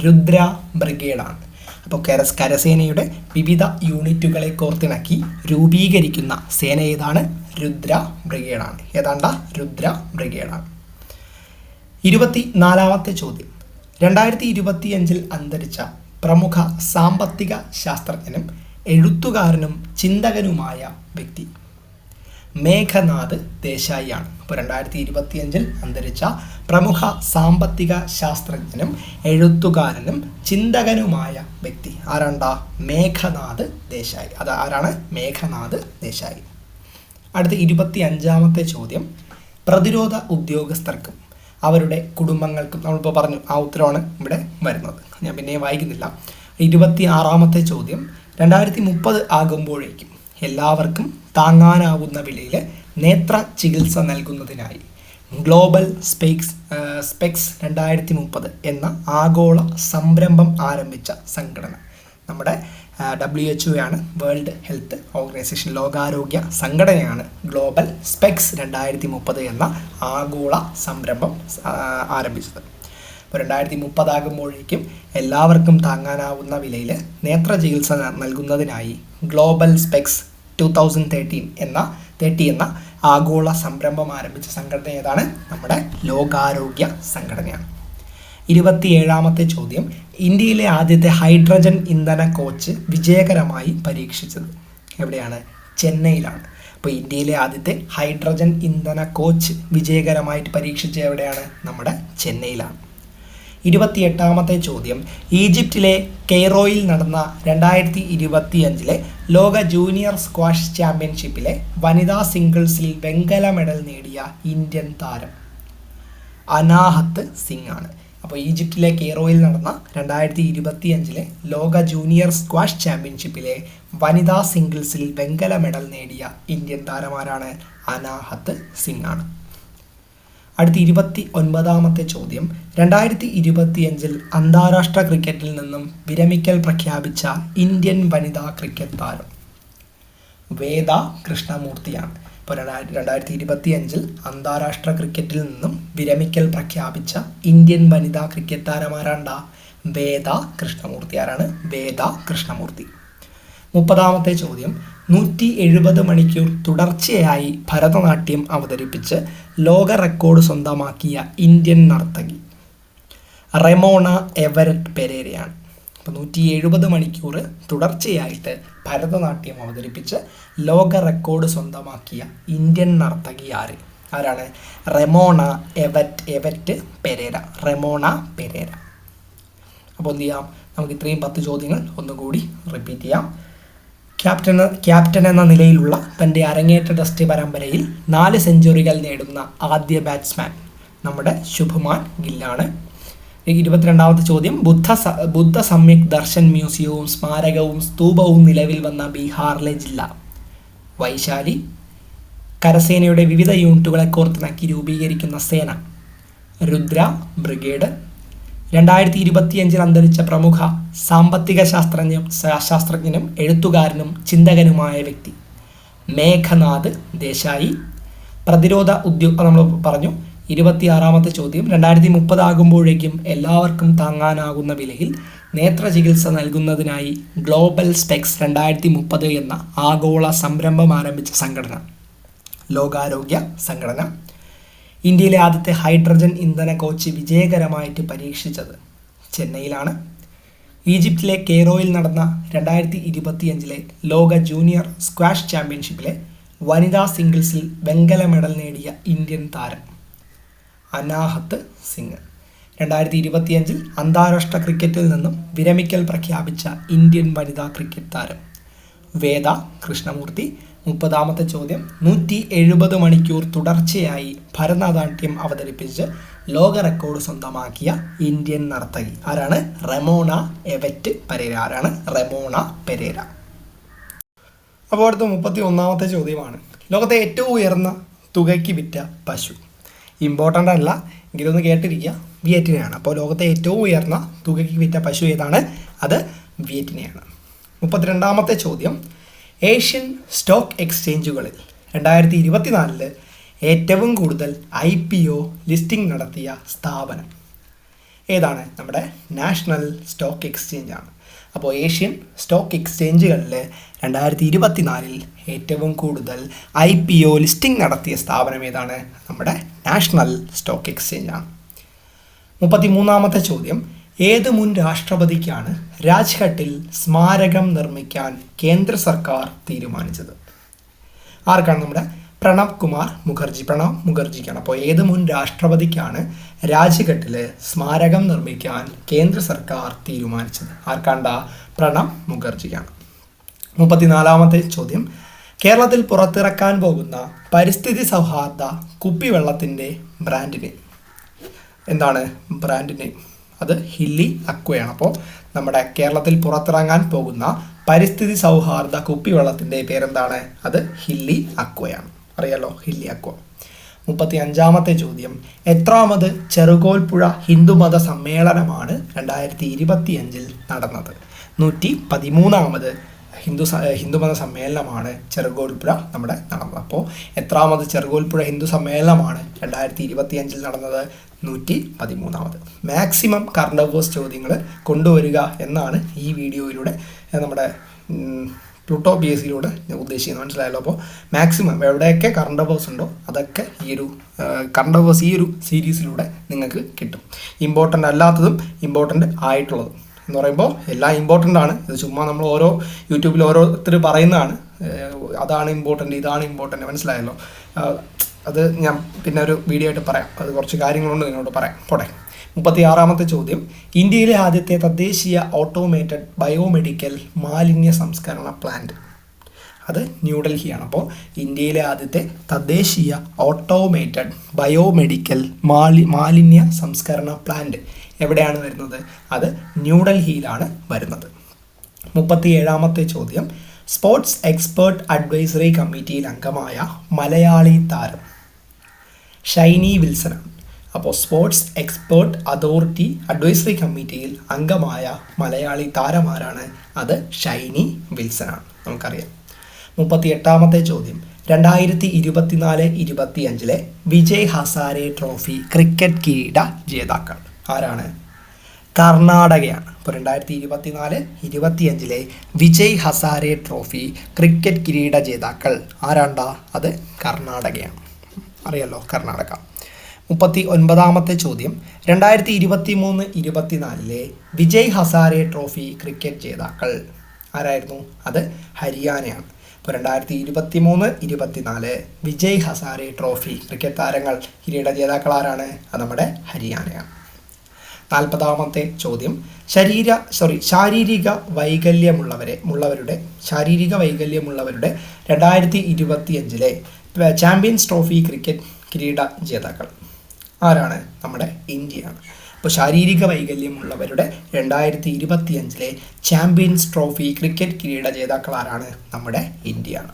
രുദ്ര ബ്രിഗേഡാണ്. അപ്പോൾ കരസേനയുടെ വിവിധ യൂണിറ്റുകളെ കോർത്തിണക്കി രൂപീകരിക്കുന്ന സേന ഏതാണ്? രുദ്ര ബ്രിഗേഡാണ്. ഏതാണ്ട രുദ്ര ബ്രിഗേഡാണ്. 24ാമത്തെ ചോദ്യം 2025 അന്തരിച്ച പ്രമുഖ സാമ്പത്തിക ശാസ്ത്രജ്ഞനും എഴുത്തുകാരനും ചിന്തകനുമായ വ്യക്തി മേഘനാഥ് ദേശായിയാണ്. അപ്പോൾ 2025 അന്തരിച്ച പ്രമുഖ സാമ്പത്തിക ശാസ്ത്രജ്ഞനും എഴുത്തുകാരനും ചിന്തകനുമായ വ്യക്തി ആരാണ്ടാ? മേഘനാഥ് ദേശായി. അത് ആരാണ്? മേഘനാഥ് ദേശായി. അടുത്ത 25ാമത്തെ ചോദ്യം പ്രതിരോധ ഉദ്യോഗസ്ഥർക്കും അവരുടെ കുടുംബങ്ങൾക്കും നമ്മളിപ്പോൾ പറഞ്ഞു ആ ഉത്തരവാണ് ഇവിടെ വരുന്നത്, ഞാൻ പിന്നെ വായിക്കുന്നില്ല. 26ാമത്തെ ചോദ്യം 2030 ആകുമ്പോഴേക്കും എല്ലാവർക്കും താങ്ങാനാവുന്ന വിലയിൽ നേത്ര ചികിത്സ നൽകുന്നതിനായി ഗ്ലോബൽ സ്പെക്സ് 2030 എന്ന ആഗോള സംരംഭം ആരംഭിച്ച സംഘടന നമ്മുടെ WHO ആണ്. വേൾഡ് ഹെൽത്ത് ഓർഗനൈസേഷൻ, ലോകാരോഗ്യ സംഘടനയാണ് ഗ്ലോബൽ സ്പെക്സ് 2030 എന്ന ആഗോള സംരംഭം ആരംഭിച്ചത്. അപ്പോൾ 2030 ആകുമ്പോഴേക്കും എല്ലാവർക്കും താങ്ങാനാവുന്ന വിലയിൽ നേത്ര ചികിത്സ നൽകുന്നതിനായി ഗ്ലോബൽ സ്പെക്സ് 2030 എന്ന ആഗോള സംരംഭം ആരംഭിച്ച സംഘടന ഏതാണ്? നമ്മുടെ ലോകാരോഗ്യ സംഘടനയാണ്. 27ാമത്തെ ചോദ്യം ഇന്ത്യയിലെ ആദ്യത്തെ ഹൈഡ്രജൻ ഇന്ധന കോച്ച് വിജയകരമായി പരീക്ഷിച്ചത് എവിടെയാണ്? ചെന്നൈയിലാണ്. അപ്പോൾ ഇന്ത്യയിലെ ആദ്യത്തെ ഹൈഡ്രജൻ ഇന്ധന കോച്ച് വിജയകരമായിട്ട് പരീക്ഷിച്ചത് എവിടെയാണ്? നമ്മുടെ ചെന്നൈയിലാണ്. 28ാമത്തെ ചോദ്യം ഈജിപ്തിലെ കെയ്റോയിൽ നടന്ന 2025 ലോക ജൂനിയർ സ്ക്വാഷ് ചാമ്പ്യൻഷിപ്പിലെ വനിതാ സിംഗിൾസിൽ വെങ്കല മെഡൽ നേടിയ ഇന്ത്യൻ താരം അനാഹത്ത് സിംഗ് ആണ്. അപ്പോൾ ഈജിപ്തിലെ കെയ്റോയിൽ നടന്ന 2025 ലോക ജൂനിയർ സ്ക്വാഷ് ചാമ്പ്യൻഷിപ്പിലെ വനിതാ സിംഗിൾസിൽ വെങ്കല മെഡൽ നേടിയ ഇന്ത്യൻ താരമാരാണ്? അനാഹത്ത് സിംഗ് ആണ്. അടുത്ത 29ാമത്തെ ചോദ്യം. 2025 അന്താരാഷ്ട്ര ക്രിക്കറ്റിൽ നിന്നും വിരമിക്കൽ പ്രഖ്യാപിച്ച ഇന്ത്യൻ വനിതാ ക്രിക്കറ്റ് താരം വേദ കൃഷ്ണമൂർത്തിയാണ്. ഇപ്പോൾ 2025 അന്താരാഷ്ട്ര ക്രിക്കറ്റിൽ നിന്നും വിരമിക്കൽ പ്രഖ്യാപിച്ച ഇന്ത്യൻ വനിതാ ക്രിക്കറ്റ് താരമാരാണ്ട? വേദ കൃഷ്ണമൂർത്തി. ആരാണ്? വേദ കൃഷ്ണമൂർത്തി. 30ാമത്തെ ചോദ്യം. 170 മണിക്കൂർ തുടർച്ചയായി ഭരതനാട്യം അവതരിപ്പിച്ച് ലോക റെക്കോർഡ് സ്വന്തമാക്കിയ ഇന്ത്യൻ നർത്തകി റെമോണ എവരറ്റ് പെരേരയാണ്. അപ്പോൾ 170 മണിക്കൂർ തുടർച്ചയായിട്ട് ഭരതനാട്യം അവതരിപ്പിച്ച് ലോക റെക്കോർഡ് സ്വന്തമാക്കിയ ഇന്ത്യൻ നർത്തകി ആരാണ്? റെമോണ എവരറ്റ് പെരേര. റെമോണ പെരേര. അപ്പോൾ എന്ത് ചെയ്യാം? നമുക്ക് ഇത്രയും 10 ചോദ്യങ്ങൾ ഒന്നുകൂടി റിപ്പീറ്റ് ചെയ്യാം. ക്യാപ്റ്റൻ എന്ന നിലയിലുള്ള തൻ്റെ അരങ്ങേറ്റ ടെസ്റ്റ് പരമ്പരയിൽ 4 സെഞ്ചുറികൾ നേടുന്ന ആദ്യ ബാറ്റ്സ്മാൻ നമ്മുടെ ശുഭ്മാൻ ഗില്ലാണ്. 22ാമത്തെ ചോദ്യം. ബുദ്ധ സമ്യക് ദർശൻ മ്യൂസിയവും സ്മാരകവും സ്തൂപവും നിലവിൽ വന്ന ബീഹാറിലെ ജില്ല? വൈശാലി. കരസേനയുടെ വിവിധ യൂണിറ്റുകളെ കോർത്തിണക്കി രൂപീകരിക്കുന്ന സേന? രുദ്ര ബ്രിഗേഡ്. 2025 അന്തരിച്ച പ്രമുഖ സാമ്പത്തിക ശാസ്ത്രജ്ഞനും എഴുത്തുകാരനും ചിന്തകനുമായ വ്യക്തി? മേഘനാഥ് ദേശായി. പ്രതിരോധ നമ്മൾ പറഞ്ഞു. 26ാമത്തെ ചോദ്യം. 2030 ആകുമ്പോഴേക്കും എല്ലാവർക്കും താങ്ങാനാകുന്ന വിലയിൽ നേത്ര ചികിത്സ നൽകുന്നതിനായി ഗ്ലോബൽ സ്പെക്സ് 2030 എന്ന ആഗോള സംരംഭം ആരംഭിച്ച സംഘടന? ലോകാരോഗ്യ സംഘടന. ഇന്ത്യയിലെ ആദ്യത്തെ ഹൈഡ്രജൻ ഇന്ധന കോച്ച് വിജയകരമായിട്ട് പരീക്ഷിച്ചത് ചെന്നൈയിലാണ്. ഈജിപ്തിലെ കെയ്റോയിൽ നടന്ന 2025 ലോക ജൂനിയർ സ്ക്വാഷ് ചാമ്പ്യൻഷിപ്പിലെ വനിതാ സിംഗിൾസിൽ വെങ്കല മെഡൽ നേടിയ ഇന്ത്യൻ താരം? അനാഹത്ത് സിംഗ്. 2025 അന്താരാഷ്ട്ര ക്രിക്കറ്റിൽ നിന്നും വിരമിക്കൽ പ്രഖ്യാപിച്ച ഇന്ത്യൻ വനിതാ ക്രിക്കറ്റ് താരം? വേദ കൃഷ്ണമൂർത്തി. 30ാമത്തെ ചോദ്യം. 170 മണിക്കൂർ തുടർച്ചയായി ഭരതനാട്യം അവതരിപ്പിച്ച് ലോക റെക്കോർഡ് സ്വന്തമാക്കിയ ഇന്ത്യൻ നർത്തകി ആരാണ്? Remona Yvette Pereira. ആരാണ്? റെമോണ പെരേര. അപ്പോൾ അടുത്ത 31ാമത്തെ ചോദ്യമാണ്. ലോകത്തെ ഏറ്റവും ഉയർന്ന തുകയ്ക്ക് വിറ്റ പശു? ഇമ്പോർട്ടൻ്റ് അല്ല, എങ്കിലൊന്ന് കേട്ടിരിക്കുക. വിയറ്റിനെയാണ്. അപ്പോൾ ലോകത്തെ ഏറ്റവും ഉയർന്ന തുകയ്ക്ക് വിറ്റ പശു ഏതാണ്? അത് വിയറ്റിനെയാണ്. 32ാമത്തെ ചോദ്യം. ഏഷ്യൻ സ്റ്റോക്ക് എക്സ്ചേഞ്ചുകളിൽ 2024 ഏറ്റവും കൂടുതൽ IPO ലിസ്റ്റിംഗ് നടത്തിയ സ്ഥാപനം ഏതാണ്? നമ്മുടെ നാഷണൽ സ്റ്റോക്ക് എക്സ്ചേഞ്ച് ആണ്. അപ്പോൾ ഏഷ്യൻ സ്റ്റോക്ക് എക്സ്ചേഞ്ചുകളിൽ 2024 ഏറ്റവും കൂടുതൽ IPO ലിസ്റ്റിംഗ് നടത്തിയ സ്ഥാപനം ഏതാണ്? നമ്മുടെ നാഷണൽ സ്റ്റോക്ക് എക്സ്ചേഞ്ച് ആണ്. 33ാമത്തെ ചോദ്യം. ഏത് മുൻ രാഷ്ട്രപതിക്കാണ് രാജ്ഘട്ടിൽ സ്മാരകം നിർമ്മിക്കാൻ കേന്ദ്ര സർക്കാർ തീരുമാനിച്ചത്? ആർക്കാണ്? നമ്മുടെ പ്രണബ് കുമാർ മുഖർജി. പ്രണബ് മുഖർജിക്കാണ്. അപ്പോൾ ഏത് മുൻ രാഷ്ട്രപതിക്കാണ് രാജ്ഘട്ടിൽ സ്മാരകം നിർമ്മിക്കാൻ കേന്ദ്ര സർക്കാർ തീരുമാനിച്ചത്? ആർക്കാണ്ട? പ്രണബ് മുഖർജിക്കാണ്. 34ാമത്തെ ചോദ്യം. കേരളത്തിൽ പുറത്തിറക്കാൻ പോകുന്ന പരിസ്ഥിതി സൗഹാർദ്ദ കുപ്പിവെള്ളത്തിൻ്റെ ബ്രാൻഡ് നെയിം എന്താണ്? ബ്രാൻഡ് നെയിം അത് ഹില്ലി അക്വയാണ്. അപ്പോൾ നമ്മുടെ കേരളത്തിൽ പുറത്തിറങ്ങാൻ പോകുന്ന പരിസ്ഥിതി സൗഹാർദ്ദ കുപ്പിവെള്ളത്തിൻ്റെ പേരെന്താണ്? അത് ഹില്ലി അക്വയാണ്. അറിയാലോ, ഹില്ലി അക്വ. 35ാമത്തെ ചോദ്യം. എത്രാമത് ചെറുകോൽപ്പുഴ ഹിന്ദുമത സമ്മേളനമാണ് 2025 നടന്നത്? 113ാമത് ഹിന്ദുമത സമ്മേളനമാണ് ചെറുകോൽപ്പുഴ നമ്മുടെ നടന്നത്. അപ്പോൾ എത്രാമത് ചെറുകോൽപ്പുഴ ഹിന്ദു സമ്മേളനമാണ് 2025 നടന്നത്? 113ാമത്. മാക്സിമം കറണ്ട് അഫയേഴ്സ് ചോദ്യങ്ങൾ കൊണ്ടുവരിക എന്നാണ് ഈ വീഡിയോയിലൂടെ നമ്മുടെ പ്ലൂട്ടോ PSCയിലൂടെ ഉദ്ദേശിക്കുന്നത്. മനസ്സിലായല്ലോ. അപ്പോൾ മാക്സിമം എവിടെയൊക്കെ കറണ്ട് അഫയേഴ്സ് ഉണ്ടോ അതൊക്കെ ഈ ഒരു കറണ്ട് അഫയേഴ്സ് ഈ ഒരു സീരീസിലൂടെ നിങ്ങൾക്ക് കിട്ടും. ഇമ്പോർട്ടൻ്റ് അല്ലാത്തതും ഇമ്പോർട്ടൻ്റ് ആയിട്ടുള്ളതും എന്ന് പറയുമ്പോൾ എല്ലാം ഇമ്പോർട്ടൻ്റ് ആണ്. ഇത് ചുമ്മാ നമ്മൾ ഓരോ യൂട്യൂബിൽ ഓരോരുത്തർ പറയുന്നതാണ്, അതാണ് ഇമ്പോർട്ടൻ്റ്, ഇതാണ് ഇമ്പോർട്ടൻ്റ്. മനസ്സിലായല്ലോ. അത് ഞാൻ പിന്നെ ഒരു വീഡിയോ ആയിട്ട് പറയാം. അത് കുറച്ച് കാര്യങ്ങളുണ്ട് നിങ്ങളോട് പറയാം. പോട്ടെ. 36ാമത്തെ ചോദ്യം. ഇന്ത്യയിലെ ആദ്യത്തെ തദ്ദേശീയ ഓട്ടോമേറ്റഡ് ബയോമെഡിക്കൽ മാലിന്യ സംസ്കരണ പ്ലാന്റ്? അത് ന്യൂഡൽഹിയാണ്. അപ്പോൾ ഇന്ത്യയിലെ ആദ്യത്തെ തദ്ദേശീയ ഓട്ടോമേറ്റഡ് ബയോമെഡിക്കൽ മാലിന്യ സംസ്കരണ പ്ലാന്റ് എവിടെയാണ് വരുന്നത്? അത് ന്യൂഡൽഹിയിലാണ് വരുന്നത്. 37ാമത്തെ ചോദ്യം, സ്പോർട്സ് എക്സ്പേർട്ട് അഡ്വൈസറി കമ്മിറ്റിയിൽ അംഗമായ മലയാളി താരം ഷൈനി വിൽസനാണ്. അപ്പോൾ സ്പോർട്സ് എക്സ്പേർട്ട് അതോറിറ്റി അഡ്വൈസറി കമ്മിറ്റിയിൽ അംഗമായ മലയാളി താരമാരാണ്? അത് ഷൈനി വിൽസനാണ്. നമുക്കറിയാം. 38ാമത്തെ ചോദ്യം, 2024-25 വിജയ് ഹസാരെ ട്രോഫി ക്രിക്കറ്റ് കിരീട ജേതാക്കൾ ആരാണ്? കർണാടകയാണ്. അപ്പോൾ 2024-25 വിജയ് ഹസാരെ ട്രോഫി ക്രിക്കറ്റ് കിരീട ജേതാക്കൾ ആരാണ്ടാ? അത് കർണാടകയാണ്. അറിയാലോ, കർണാടക. 39ാമത്തെ ചോദ്യം, 2023-24 വിജയ് ഹസാരെ ട്രോഫി ക്രിക്കറ്റ് ജേതാക്കൾ ആരായിരുന്നു? അത് ഹരിയാനയാണ്. ഇപ്പോൾ 2023-24 വിജയ് ഹസാരെ ട്രോഫി ക്രിക്കറ്റ് താരങ്ങൾ കിരീട ജേതാക്കൾ ആരാണ്? അത് നമ്മുടെ ഹരിയാനയാണ്. 40ാമത്തെ ചോദ്യം, ശാരീരിക വൈകല്യമുള്ളവരുടെ 2025 ചാമ്പ്യൻസ് ട്രോഫി ക്രിക്കറ്റ് കിരീട ജേതാക്കൾ ആരാണ്? നമ്മുടെ ഇന്ത്യയാണ്. അപ്പോൾ ശാരീരിക വൈകല്യമുള്ളവരുടെ 2025 ചാമ്പ്യൻസ് ട്രോഫി ക്രിക്കറ്റ് കിരീട ജേതാക്കൾ ആരാണ്? നമ്മുടെ ഇന്ത്യയാണ്.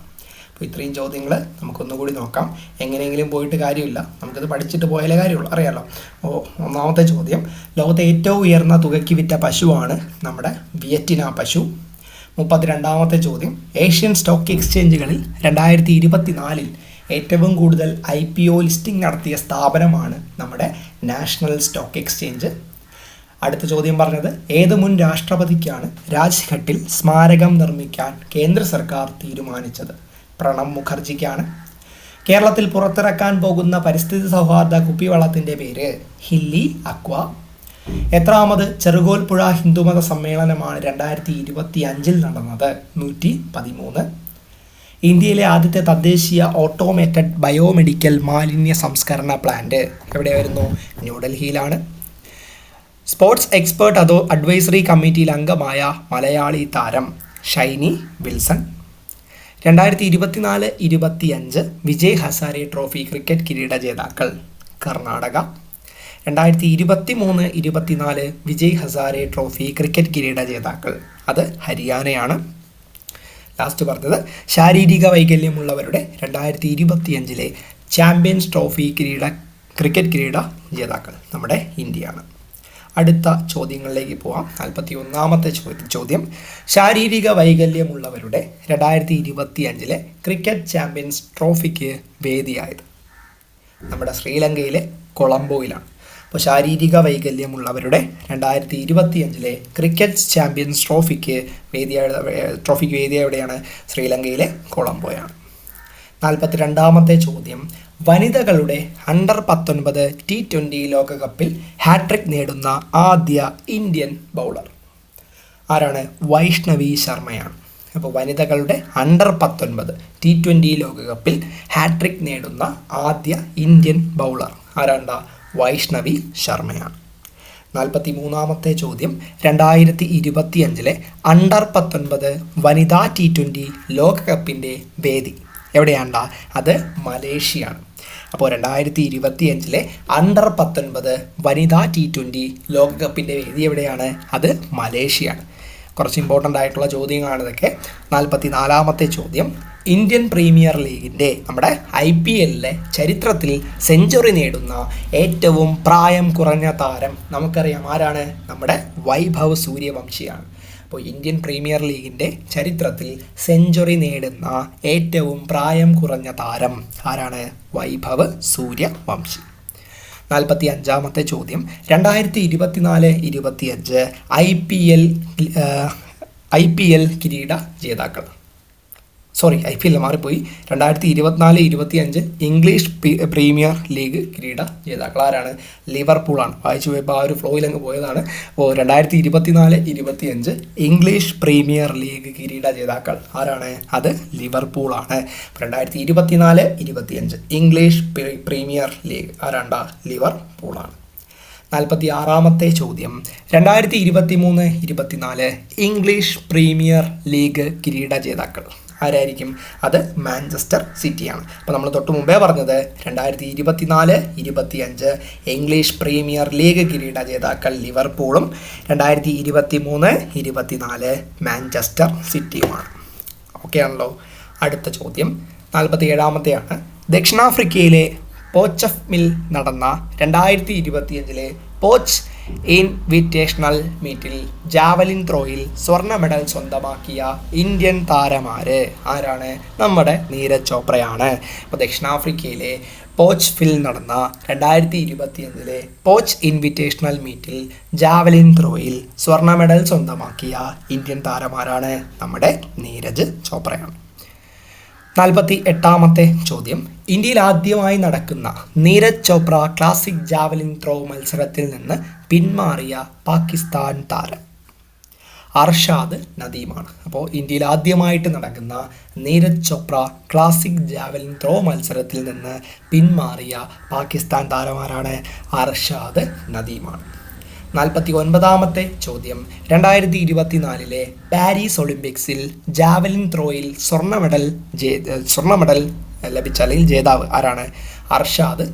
അപ്പോൾ ഇത്രയും ചോദ്യങ്ങൾ നമുക്കൊന്നുകൂടി നോക്കാം. എങ്ങനെയെങ്കിലും പോയിട്ട് കാര്യമില്ല, നമുക്കത് പഠിച്ചിട്ട് പോയാലേ കാര്യമുള്ളൂ, അറിയാമല്ലോ. അപ്പോൾ ഒന്നാമത്തെ ചോദ്യം, ലോകത്തെ ഏറ്റവും ഉയർന്ന തുകയ്ക്ക് വിറ്റ പശുവാണ് നമ്മുടെ വിയറ്റ്നാം പശു. 32ാമത്തെ ചോദ്യം, ഏഷ്യൻ സ്റ്റോക്ക് എക്സ്ചേഞ്ചുകളിൽ 2024 ഏറ്റവും കൂടുതൽ IPO ലിസ്റ്റിംഗ് നടത്തിയ സ്ഥാപനമാണ് നമ്മുടെ നാഷണൽ സ്റ്റോക്ക് എക്സ്ചേഞ്ച്. അടുത്ത ചോദ്യം പറഞ്ഞത്, ഏത് മുൻ രാഷ്ട്രപതിക്കാണ് രാജ്ഘട്ടിൽ സ്മാരകം നിർമ്മിക്കാൻ കേന്ദ്ര സർക്കാർ തീരുമാനിച്ചത്? പ്രണബ് മുഖർജിക്കാണ്. കേരളത്തിൽ പുറത്തിറക്കാൻ പോകുന്ന പരിസ്ഥിതി സൗഹാർദ്ദ കുപ്പിവെള്ളത്തിൻ്റെ പേര് ഹില്ലി അക്വ. എത്രാമത് ചെറുകോൽപ്പുഴ ഹിന്ദുമത സമ്മേളനമാണ് 2025 നടന്നത്? 113. ഇന്ത്യയിലെ ആദ്യത്തെ തദ്ദേശീയ ഓട്ടോമേറ്റഡ് ബയോമെഡിക്കൽ മാലിന്യ സംസ്കരണ പ്ലാന്റ് എവിടെയായിരുന്നു? ന്യൂഡൽഹിയിലാണ്. സ്പോർട്സ് എക്സ്പേർട്ട് അഡ്വൈസറി കമ്മിറ്റിയിൽ അംഗമായ മലയാളി താരം ഷൈനി വിൽസൺ. 2024-25 വിജയ് ഹസാരെ ട്രോഫി ക്രിക്കറ്റ് കിരീട ജേതാക്കൾ കർണാടക. 2023-24 വിജയ് ഹസാരെ ട്രോഫി ക്രിക്കറ്റ് കിരീട ജേതാക്കൾ അത് ഹരിയാനയാണ്. ലാസ്റ്റ് പറഞ്ഞത്, ശാരീരിക വൈകല്യമുള്ളവരുടെ 2025 ചാമ്പ്യൻസ് ട്രോഫി ക്രിക്കറ്റ് കിരീട ജേതാക്കൾ നമ്മുടെ ഇന്ത്യയാണ്. അടുത്ത ചോദ്യങ്ങളിലേക്ക് പോവാം. 41ാമത്തെ ചോദ്യം, ശാരീരിക വൈകല്യമുള്ളവരുടെ 2025 ക്രിക്കറ്റ് ചാമ്പ്യൻസ് ട്രോഫിക്ക് വേദിയായത് നമ്മുടെ ശ്രീലങ്കയിലെ കൊളംബോയിലാണ്. അപ്പോൾ ശാരീരിക വൈകല്യമുള്ളവരുടെ 2025 ക്രിക്കറ്റ് ചാമ്പ്യൻസ് ട്രോഫിക്ക് വേദിയായ എവിടെയാണ്? ശ്രീലങ്കയിലെ കൊളംബോയാണ്. 42ാമത്തെ ചോദ്യം, വനിതകളുടെ അണ്ടർ-19 T20 ലോകകപ്പിൽ ഹാട്രിക് നേടുന്ന ആദ്യ ഇന്ത്യൻ ബൗളർ ആരാണ്? വൈഷ്ണവി ശർമ്മയാണ്. അപ്പോൾ വനിതകളുടെ അണ്ടർ-19 T20 ലോകകപ്പിൽ ഹാട്രിക് നേടുന്ന ആദ്യ ഇന്ത്യൻ ബൗളർ ആരാണ്ടാ? വൈഷ്ണവി ശർമ്മയാണ്. 43ാമത്തെ ചോദ്യം, 2025 അണ്ടർ-19 വനിതാ T20 ലോകകപ്പിൻ്റെ വേദി എവിടെയാണ്ടാ? അത് മലേഷ്യയാണ്. അപ്പോൾ 2025 അണ്ടർ-19 വനിതാ T20 ലോകകപ്പിൻ്റെ വേദി എവിടെയാണ്? അത് മലേഷ്യയാണ്. കുറച്ച് ഇമ്പോർട്ടൻ്റ് ആയിട്ടുള്ള ചോദ്യങ്ങളാണ് ഇതൊക്കെ. 44ാമത്തെ ചോദ്യം, ഇന്ത്യൻ പ്രീമിയർ ലീഗിൻ്റെ നമ്മുടെ IPLലെ ചരിത്രത്തിൽ സെഞ്ചുറി നേടുന്ന ഏറ്റവും പ്രായം കുറഞ്ഞ താരം നമുക്കറിയാം ആരാണ്? നമ്മുടെ വൈഭവ് സൂര്യവംശിയാണ്. അപ്പോൾ ഇന്ത്യൻ പ്രീമിയർ ലീഗിൻ്റെ ചരിത്രത്തിൽ സെഞ്ചുറി നേടുന്ന ഏറ്റവും പ്രായം കുറഞ്ഞ താരം ആരാണ്? വൈഭവ് സൂര്യവംശി. 45ാമത്തെ ചോദ്യം, 2024-25 IPL കിരീട ജേതാക്കൾ IPL മാറിപ്പോയി 2024-25 ഇംഗ്ലീഷ് പ്രീമിയർ ലീഗ് കിരീട ജേതാക്കൾ ആരാണ്? ലിവർപൂളാണ്. വായിച്ചു പോയപ്പോൾ ആ ഒരു ഫ്ലോയിൽ അങ്ങ് പോയതാണ്. അപ്പോൾ 2024-25 ഇംഗ്ലീഷ് പ്രീമിയർ ലീഗ് കിരീട ജേതാക്കൾ ആരാണ്? അത് ലിവർപൂളാണ്. 2024-25 ഇംഗ്ലീഷ് പ്രീമിയർ ലീഗ് ആരാണ്ടാ? ലിവർപൂളാണ്. 46ാമത്തെ ചോദ്യം, 2023-24 ഇംഗ്ലീഷ് പ്രീമിയർ ലീഗ് കിരീട ജേതാക്കൾ ആരായിരിക്കും? അത് മാഞ്ചസ്റ്റർ സിറ്റിയാണ്. അപ്പോൾ നമ്മൾ തൊട്ട് മുമ്പേ പറഞ്ഞത് 2024-25 ഇംഗ്ലീഷ് പ്രീമിയർ ലീഗ് കിരീട ജേതാക്കൾ ലിവർപൂളും 2023-24 മാഞ്ചസ്റ്റർ സിറ്റിയുമാണ്. ഓക്കെ ആണല്ലോ. അടുത്ത ചോദ്യം 47-ാമത്തെയാണ്. ദക്ഷിണാഫ്രിക്കയിലെ പോച്ചഫ്മിൽ നടന്ന 2025 പോച്ച് ഇൻവിറ്റേഷണൽ മീറ്റിൽ ജാവലിൻ ത്രോയിൽ സ്വർണ്ണ മെഡൽ സ്വന്തമാക്കിയ ഇന്ത്യൻ താരമാര്? ആരാണ്? നമ്മുടെ നീരജ് ചോപ്രയാണ്. അപ്പോൾ ദക്ഷിണാഫ്രിക്കയിലെ പോച്ച്ഫിൽ നടന്ന 2025 പോച്ച് ഇൻവിറ്റേഷണൽ മീറ്റിൽ ജാവലിൻ ത്രോയിൽ സ്വർണ്ണ മെഡൽ സ്വന്തമാക്കിയ ഇന്ത്യൻ താരമാരാണ്? നമ്മുടെ നീരജ് ചോപ്രയാണ്. 48-ാമത്തെ ചോദ്യം. ഇന്ത്യയിൽ ആദ്യമായി നടക്കുന്ന Neeraj Chopra classic javelin throw മത്സരത്തിൽ നിന്ന് പിന്മാറിയ പാകിസ്ഥാൻ താരം അർഷാദ് നദീമാണ്. അപ്പോൾ ഇന്ത്യയിൽ ആദ്യമായിട്ട് നടക്കുന്ന Neeraj Chopra classic javelin throw മത്സരത്തിൽ നിന്ന് പിന്മാറിയ പാകിസ്ഥാൻ താരമാരാണ്? അർഷാദ് നദീമാണ്. 49-ാമത്തെ ചോദ്യം. 2024 പാരീസ് ഒളിമ്പിക്സിൽ ജാവലിൻ ത്രോയിൽ സ്വർണ്ണ മെഡൽ ലഭിച്ച അല്ലെങ്കിൽ ജേതാവ് ആരാണ്? അർഷാദ്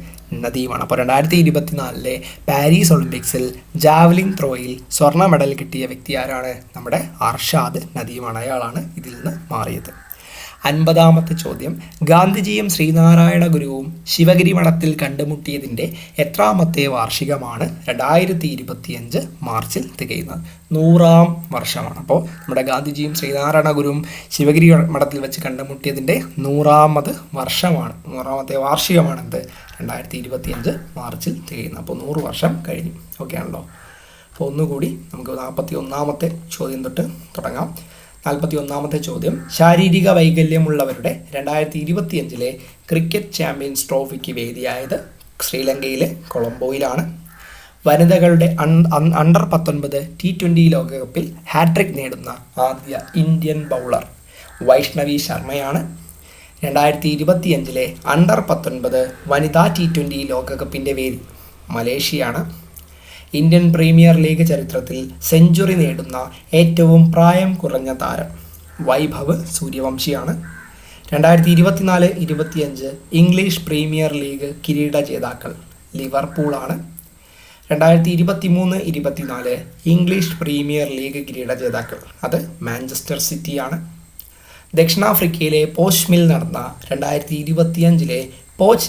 നദീമാണ്. അപ്പോൾ 2024 പാരീസ് ഒളിമ്പിക്സിൽ ജാവലിൻ ത്രോയിൽ സ്വർണ്ണ മെഡൽ കിട്ടിയ വ്യക്തി ആരാണ്? നമ്മുടെ അർഷാദ് നദീമാണ്. അയാളാണ് ഇതിൽ നിന്ന് മാറിയത്. 50-ാമത്തെ ചോദ്യം. ഗാന്ധിജിയും ശ്രീനാരായണ ഗുരുവും ശിവഗിരി മഠത്തിൽ കണ്ടുമുട്ടിയതിൻ്റെ എത്രാമത്തെ വാർഷികമാണ് 2025 മാർച്ചിൽ തികയുന്നത്? 100-ാം വർഷമാണ്. അപ്പോൾ നമ്മുടെ ഗാന്ധിജിയും ശ്രീനാരായണ ഗുരുവും ശിവഗിരി മഠത്തിൽ വെച്ച് കണ്ടുമുട്ടിയതിൻ്റെ 100ാമത് വർഷമാണ്, 100ാമത്തെ വാർഷികമാണ് എന്ത്? 2025 മാർച്ചിൽ തികയുന്നത്. അപ്പോൾ 100 വർഷം കഴിഞ്ഞു. ഓക്കെ ആണല്ലോ. അപ്പോൾ ഒന്നുകൂടി നമുക്ക് 41-ാമത്തെ ചോദ്യം തൊട്ട് തുടങ്ങാം. 41-ാമത്തെ ചോദ്യം. ശാരീരിക വൈകല്യമുള്ളവരുടെ 2025 ക്രിക്കറ്റ് ചാമ്പ്യൻസ് ട്രോഫിക്ക് വേദിയായത് ശ്രീലങ്കയിലെ കൊളംബോയിലാണ്. വനിതകളുടെ അണ്ടർ 19 T20 ലോകകപ്പിൽ ഹാട്രിക് നേടുന്ന ആദ്യ ഇന്ത്യൻ ബൗളർ വൈഷ്ണവി ശർമ്മയാണ്. 2025 അണ്ടർ 19 വനിതാ T20 ലോകകപ്പിൻ്റെ വേദി മലേഷ്യയാണ്. ഇന്ത്യൻ പ്രീമിയർ ലീഗ് ചരിത്രത്തിൽ സെഞ്ചുറി നേടുന്ന ഏറ്റവും പ്രായം കുറഞ്ഞ താരം വൈഭവ് സൂര്യവംശിയാണ്. 2024-25 ഇംഗ്ലീഷ് പ്രീമിയർ ലീഗ് കിരീട ജേതാക്കൾ ലിവർപൂളാണ്. 2023-24 ഇംഗ്ലീഷ് പ്രീമിയർ ലീഗ് കിരീട ജേതാക്കൾ അത് മാഞ്ചസ്റ്റർ സിറ്റിയാണ്. ദക്ഷിണാഫ്രിക്കയിലെ പോച്ച്മിൽ നടന്ന 2025 പോച്ച്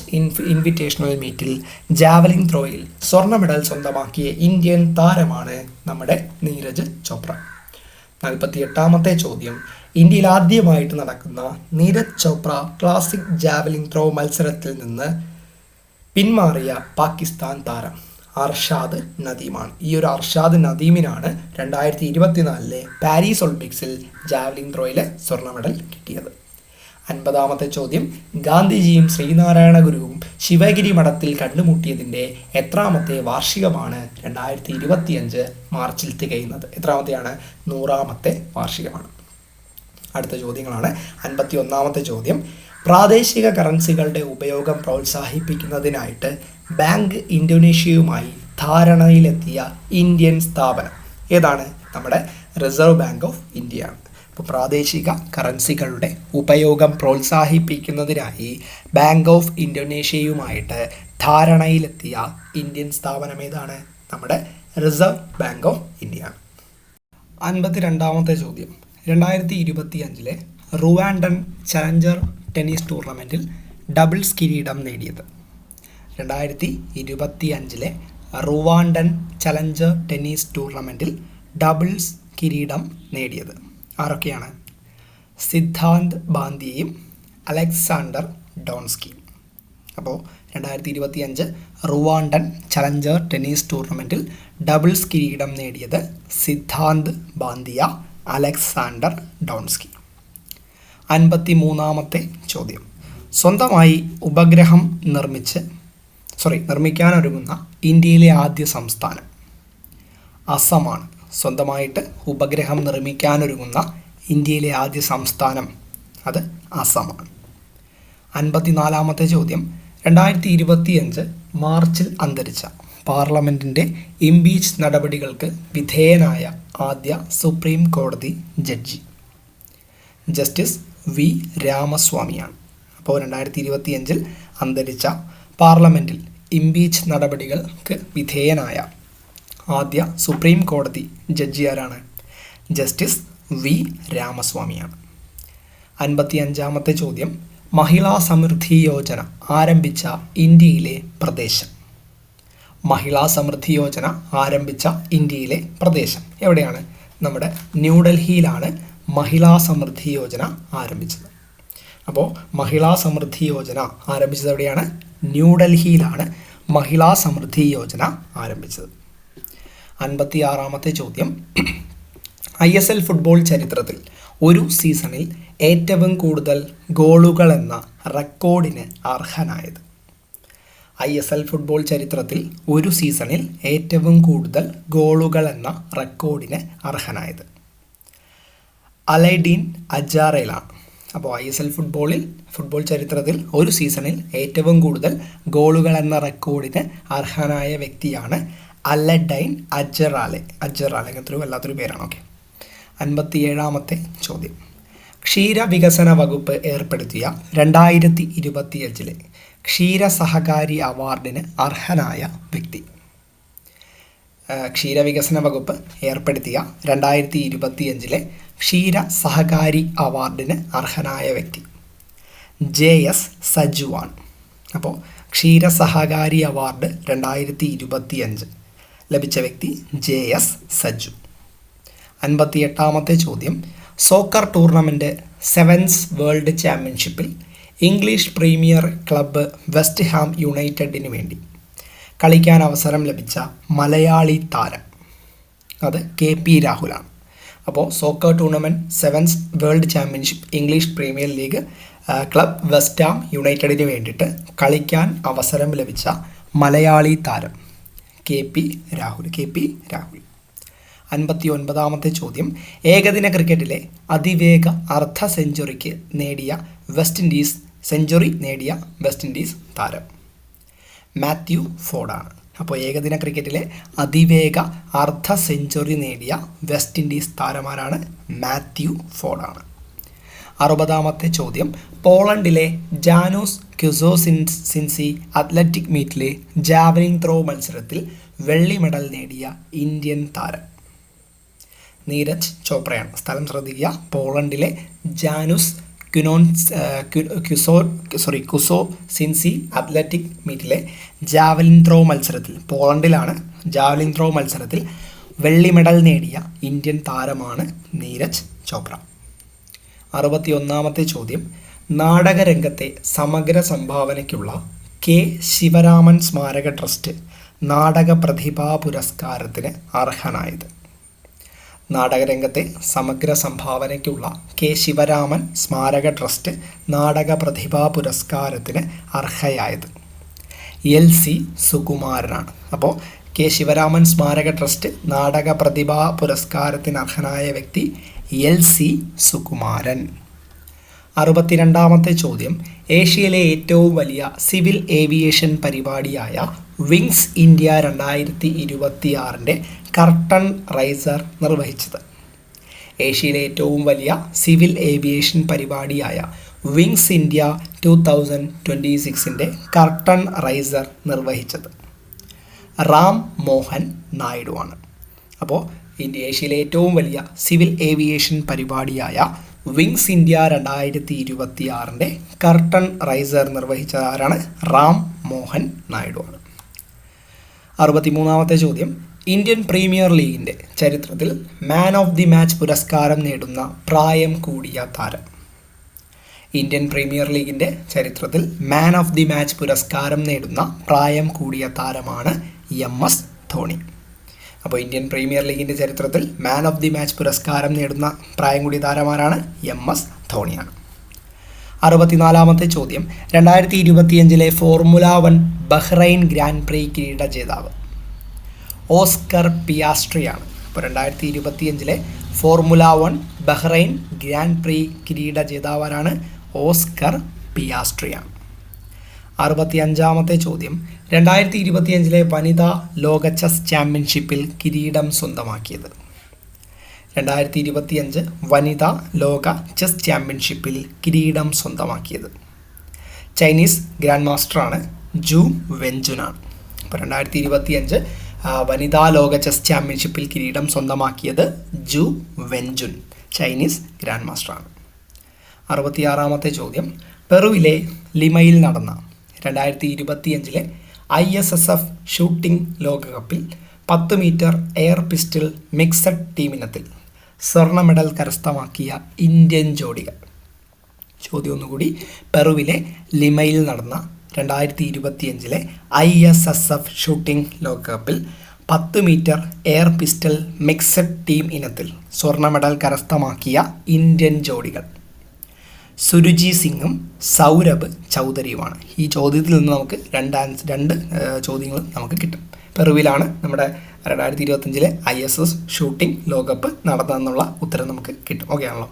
ഇൻവിറ്റേഷണൽ മീറ്റിൽ ജാവലിൻ ത്രോയിൽ സ്വർണ്ണ മെഡൽ സ്വന്തമാക്കിയ ഇന്ത്യൻ താരമാണ് നമ്മുടെ നീരജ് ചോപ്ര. 48-ാമത്തെ ചോദ്യം. ഇന്ത്യയിൽ ആദ്യമായിട്ട് നടക്കുന്ന Neeraj Chopra classic javelin throw മത്സരത്തിൽ നിന്ന് പിന്മാറിയ പാകിസ്ഥാൻ താരം അർഷാദ് നദീമാണ്. ഈ ഒരു അർഷാദ് നദീമിനാണ് 2024 പാരീസ് ഒളിമ്പിക്സിൽ ജാവലിൻ ത്രോയിൽ സ്വർണ്ണ മെഡൽ കിട്ടിയത്. 50-ാമത്തെ ചോദ്യം. ഗാന്ധിജിയും ശ്രീനാരായണ ഗുരുവും ശിവഗിരി മഠത്തിൽ കണ്ടുമുട്ടിയതിൻ്റെ എത്രാമത്തെ വാർഷികമാണ് 2025 മാർച്ചിൽ തികയുന്നത്? എത്രാമത്തെയാണ്? 100ാമത്തെ വാർഷികമാണ്. അടുത്ത ചോദ്യങ്ങളാണ്. 51-ാമത്തെ ചോദ്യം. പ്രാദേശിക കറൻസികളുടെ ഉപയോഗം പ്രോത്സാഹിപ്പിക്കുന്നതിനായിട്ട് ബാങ്ക് ഇന്തോനേഷ്യയുമായി ധാരണയിലെത്തിയ ഇന്ത്യൻ സ്ഥാപനം ഏതാണ്? നമ്മുടെ റിസർവ് ബാങ്ക് ഓഫ് ഇന്ത്യയാണ്. ഇപ്പോൾ പ്രാദേശിക കറൻസികളുടെ ഉപയോഗം പ്രോത്സാഹിപ്പിക്കുന്നതിനായി ബാങ്ക് ഓഫ് ഇന്തോനേഷ്യയുമായിട്ട് ധാരണയിലെത്തിയ ഇന്ത്യൻ സ്ഥാപനം ഏതാണ്? നമ്മുടെ റിസർവ് ബാങ്ക് ഓഫ് ഇന്ത്യയാണ്. 52-ാമത്തെ ചോദ്യം. 2025 റുവാണ്ടൻ ചലഞ്ചർ ടെന്നീസ് ടൂർണമെൻറ്റിൽ ഡബിൾസ് കിരീടം നേടിയത്? 2025 റുവാണ്ടൻ ചലഞ്ചർ ടെന്നീസ് ടൂർണമെൻറ്റിൽ ഡബിൾസ് കിരീടം നേടിയത് ആരൊക്കെയാണ്? സിദ്ധാന്ത് ബാന്തിയയും അലക്സാണ്ടർ ഡോൺസ്കിയും. അപ്പോൾ 2025 റുവാണ്ടൻ ചലഞ്ചർ ടെന്നീസ് ടൂർണമെൻറ്റിൽ ഡബിൾസ് കിരീടം നേടിയത് സിദ്ധാന്ത് ബാന്തിയ, അലക്സാണ്ടർ ഡോൺസ്കി. 53-ാമത്തെ ചോദ്യം. സ്വന്തമായി ഉപഗ്രഹം നിർമ്മിക്കാനൊരുങ്ങുന്ന ഇന്ത്യയിലെ ആദ്യ സംസ്ഥാനം അസമാണ്. സ്വന്തമായിട്ട് ഉപഗ്രഹം നിർമ്മിക്കാനൊരുങ്ങുന്ന ഇന്ത്യയിലെ ആദ്യ സംസ്ഥാനം അത് അസമാണ്. 54-ാമത്തെ ചോദ്യം. 2025 മാർച്ചിൽ അന്തരിച്ച പാർലമെൻറ്റിൻ്റെ ഇംപീച്ച് നടപടികൾക്ക് വിധേയനായ ആദ്യ സുപ്രീം കോടതി ജഡ്ജി ജസ്റ്റിസ് വി രാമസ്വാമിയാണ്. അപ്പോൾ 2025 അന്തരിച്ച പാർലമെൻറ്റിൽ ഇംപീച്ച് നടപടികൾക്ക് വിധേയനായ ആദ്യ സുപ്രീം കോടതി ജഡ്ജി ആരാണ്? Justice V രാമസ്വാമിയാണ്. 55-ാമത്തെ ചോദ്യം, മഹിളാ സമൃദ്ധി യോജന ആരംഭിച്ച ഇന്ത്യയിലെ പ്രദേശം. മഹിളാ സമൃദ്ധി യോജന ആരംഭിച്ച ഇന്ത്യയിലെ പ്രദേശം എവിടെയാണ്? നമ്മുടെ ന്യൂഡൽഹിയിലാണ് മഹിളാ സമൃദ്ധി യോജന ആരംഭിച്ചത്. അപ്പോൾ മഹിളാ സമൃദ്ധി യോജന ആരംഭിച്ചത് എവിടെയാണ്? ന്യൂഡൽഹിയിലാണ് മഹിളാ സമൃദ്ധി യോജന ആരംഭിച്ചത്. 56-ാമത്തെ ചോദ്യം, ISL ഫുട്ബോൾ ചരിത്രത്തിൽ ഒരു സീസണിൽ ഏറ്റവും കൂടുതൽ ഗോളുകൾ എന്ന റെക്കോർഡിന് അർഹനായത്. ISL ഫുട്ബോൾ ചരിത്രത്തിൽ ഒരു സീസണിൽ ഏറ്റവും കൂടുതൽ ഗോളുകൾ എന്ന റെക്കോർഡിന് അർഹനായത് അലൈഡീൻ അജാറയിലാണ്. അപ്പോൾ ISL ഫുട്ബോൾ ചരിത്രത്തിൽ ഒരു സീസണിൽ ഏറ്റവും കൂടുതൽ ഗോളുകൾ എന്ന റെക്കോർഡിന് അർഹനായ വ്യക്തിയാണ് അലഡൈൻ അജറാലെ. അങ്ങനത്തെ വല്ലാത്തൊരു പേരാണ്. ഓക്കെ. 57-ാമത്തെ ചോദ്യം, ക്ഷീരവികസന വകുപ്പ് ഏർപ്പെടുത്തിയ 2025 ക്ഷീര സഹകാരി അവാർഡിന് അർഹനായ വ്യക്തി. ക്ഷീരവികസന വകുപ്പ് ഏർപ്പെടുത്തിയ 2025 ക്ഷീര സഹകാരി അവാർഡിന് അർഹനായ വ്യക്തി JS സജു ആണ്. അപ്പോൾ ക്ഷീര സഹകാരി അവാർഡ് 2025 ലഭിച്ച വ്യക്തി JS സജു. 58-ാമത്തെ ചോദ്യം, സോക്കർ ടൂർണമെൻറ്റ് സെവൻസ് വേൾഡ് ചാമ്പ്യൻഷിപ്പിൽ English Premier club West Ham യുണൈറ്റഡിന് വേണ്ടി കളിക്കാൻ അവസരം ലഭിച്ച മലയാളി താരം അത് KP രാഹുലാണ്. അപ്പോൾ soccer tournament sevens world championship English Premier League club West Ham യുണൈറ്റഡിന് വേണ്ടിയിട്ട് കളിക്കാൻ അവസരം ലഭിച്ച മലയാളി താരം KP രാഹുൽ. 59-ാമത്തെ ചോദ്യം, ഏകദിന ക്രിക്കറ്റിലെ അതിവേഗ അർദ്ധ സെഞ്ചുറി നേടിയ വെസ്റ്റ് ഇൻഡീസ് താരം മാത്യു ഫോർഡാണ്. അപ്പോൾ ഏകദിന ക്രിക്കറ്റിലെ അതിവേഗ അർദ്ധ സെഞ്ചുറി നേടിയ വെസ്റ്റ് ഇൻഡീസ് താരമാരാണ്? മാത്യു ഫോർഡാണ്. 60-ാമത്തെ ചോദ്യം, പോളണ്ടിലെ ജാനൂസ് ക്യുസോസിൻസി അത്ലറ്റിക് മീറ്റിലെ ജാവലിൻ ത്രോ മത്സരത്തിൽ വെള്ളി മെഡൽ നേടിയ ഇന്ത്യൻ താരം നീരജ് ചോപ്രയാണ്. സ്ഥലം ശ്രദ്ധിക്കുക. പോളണ്ടിലെ ജാനൂസ് ക്യുസോസിൻസി അത്ലറ്റിക് മീറ്റിലെ ജാവലിൻ ത്രോ മത്സരത്തിൽ, പോളണ്ടിലാണ് ജാവലിൻ ത്രോ മത്സരത്തിൽ വെള്ളി മെഡൽ നേടിയ ഇന്ത്യൻ താരമാണ് നീരജ് ചോപ്ര. 61-ാമത്തെ ചോദ്യം, നാടകരംഗത്തെ സമഗ്ര സംഭാവനയ്ക്കുള്ള K ശിവരാമൻ സ്മാരക ട്രസ്റ്റ് നാടക പ്രതിഭാ പുരസ്കാരത്തിന് അർഹനായത്. നാടകരംഗത്തെ സമഗ്ര സംഭാവനയ്ക്കുള്ള K ശിവരാമൻ സ്മാരക ട്രസ്റ്റ് നാടക പ്രതിഭാ പുരസ്കാരത്തിന് അർഹയായത് LC സുകുമാരനാണ്. അപ്പോൾ K ശിവരാമൻ സ്മാരക ട്രസ്റ്റ് നാടക പ്രതിഭാ പുരസ്കാരത്തിന് അർഹനായ വ്യക്തി LC സുകുമാരൻ. 62-ാമത്തെ ചോദ്യം, ഏഷ്യയിലെ ഏറ്റവും വലിയ സിവിൽ ഏവിയേഷൻ പരിപാടിയായ വിങ്സ് ഇന്ത്യ 2026 കർട്ടൺ റൈസർ നിർവഹിച്ചത്. ഏഷ്യയിലെ ഏറ്റവും വലിയ സിവിൽ ഏവിയേഷൻ പരിപാടിയായ വിങ്സ് ഇന്ത്യ 2026 കർട്ടൺ റൈസർ നിർവഹിച്ചത് റാം മോഹൻ നായിഡു ആണ്. അപ്പോൾ ഏഷ്യയിലെ ഏറ്റവും വലിയ സിവിൽ ഏവിയേഷൻ പരിപാടിയായ വിങ്സ് ഇന്ത്യ 2026 കർട്ടൺ റൈസർ നിർവഹിച്ചത് ആരാണ്? റാം മോഹൻ നായിഡു ആണ്. 63-ാമത്തെ ചോദ്യം, ഇന്ത്യൻ പ്രീമിയർ ലീഗിൻ്റെ ചരിത്രത്തിൽ മാൻ ഓഫ് ദി മാച്ച് പുരസ്കാരം നേടുന്ന പ്രായം കൂടിയ താരം. ഇന്ത്യൻ പ്രീമിയർ ലീഗിൻ്റെ ചരിത്രത്തിൽ മാൻ ഓഫ് ദി മാച്ച് പുരസ്കാരം നേടുന്ന പ്രായം കൂടിയ താരമാണ് MS ധോണി. അപ്പോൾ ഇന്ത്യൻ പ്രീമിയർ ലീഗിൻ്റെ ചരിത്രത്തിൽ മാൻ ഓഫ് ദി മാച്ച് പുരസ്കാരം നേടുന്ന പ്രായം കൂടിയ താരമാരാണ്? MS ധോണിയാണ്. 64-ാമത്തെ ചോദ്യം, 2025 ഫോർമുല 1 ബഹ്റൈൻ ഗ്രാൻഡ് പ്രീ കിരീട ജേതാവ് ഓസ്കർ പിയാസ്ട്രിയാണ്. അപ്പോൾ 2025 ഫോർമുല 1 ബഹ്റൈൻ ഗ്രാൻഡ് പ്രീ കിരീട ജേതാവാരാണ്? ഓസ്കർ പിയാസ്ട്രിയാണ്. 65-ാമത്തെ ചോദ്യം, 2025 വനിതാ ലോക ചെസ് ചാമ്പ്യൻഷിപ്പിൽ കിരീടം സ്വന്തമാക്കിയത്. 2025 വനിതാ ലോക ചെസ് ചാമ്പ്യൻഷിപ്പിൽ കിരീടം സ്വന്തമാക്കിയത്? ചൈനീസ് ഗ്രാൻഡ് മാസ്റ്ററാണ് ജു വെൻജുനാണ്. അപ്പോൾ 2025 വനിതാ ലോക ചെസ് ചാമ്പ്യൻഷിപ്പിൽ കിരീടം സ്വന്തമാക്കിയത് ജു വെൻജുൻ, ചൈനീസ് ഗ്രാൻഡ് മാസ്റ്ററാണ്. 66-ാമത്തെ ചോദ്യം, പെറുവിലെ ലിമയിൽ നടന്ന 2025 ISSF ഷൂട്ടിംഗ് ലോകകപ്പിൽ 10 മീറ്റർ എയർ പിസ്റ്റൾ മിക്സഡ് ടീമിനത്തിൽ സ്വർണ്ണ മെഡൽ കരസ്ഥമാക്കിയ ഇന്ത്യൻ ജോഡികൾ. ചോദ്യം ഒന്നുകൂടി, പെറുവിലെ ലിമയിൽ നടന്ന 2025 ISSF ഷൂട്ടിംഗ് ലോകകപ്പിൽ 10 metre air pistol mixed team ഇനത്തിൽ സ്വർണ്ണ മെഡൽ കരസ്ഥമാക്കിയ ഇന്ത്യൻ ജോഡികൾ സുരുചി സിംഗും സൗരഭ് ചൗധരിയുമാണ്. ഈ ചോദ്യത്തിൽ നിന്ന് നമുക്ക് രണ്ട് ചോദ്യങ്ങൾ നമുക്ക് കിട്ടും. പെറുവിലാണ് നമ്മുടെ 2025 ISS ഷൂട്ടിംഗ് ലോകകപ്പ് നടന്നതെന്നുള്ള ഉത്തരം നമുക്ക് കിട്ടും. ഓക്കെ ആണല്ലോ?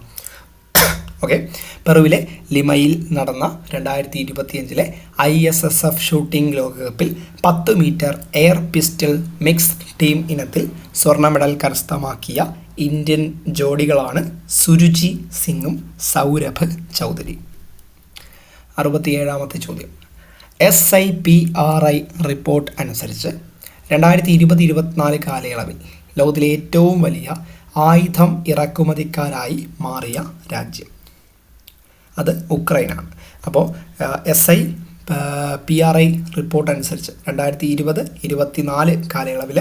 ഓക്കെ, പെറുവിലെ ലിമയിൽ നടന്ന 2025 ISSF ഷൂട്ടിംഗ് ലോകകപ്പിൽ 10 metre air pistol mixed team ഇനത്തിൽ സ്വർണ്ണ മെഡൽ കരസ്ഥമാക്കിയ ഇന്ത്യൻ ജോഡികളാണ് സുരുചി സിംഗും സൗരഭ് ചൗധരി. 67-ാമത്തെ ചോദ്യം, SIPRI റിപ്പോർട്ട് അനുസരിച്ച് 2020-24 കാലയളവിൽ ലോകത്തിലെ ഏറ്റവും വലിയ ആയുധം ഇറക്കുമതിക്കാരായി മാറിയ രാജ്യം? അത് ഉക്രൈനാണ്. അപ്പോൾ SIPRI റിപ്പോർട്ട് അനുസരിച്ച് 2020-24 കാലയളവിൽ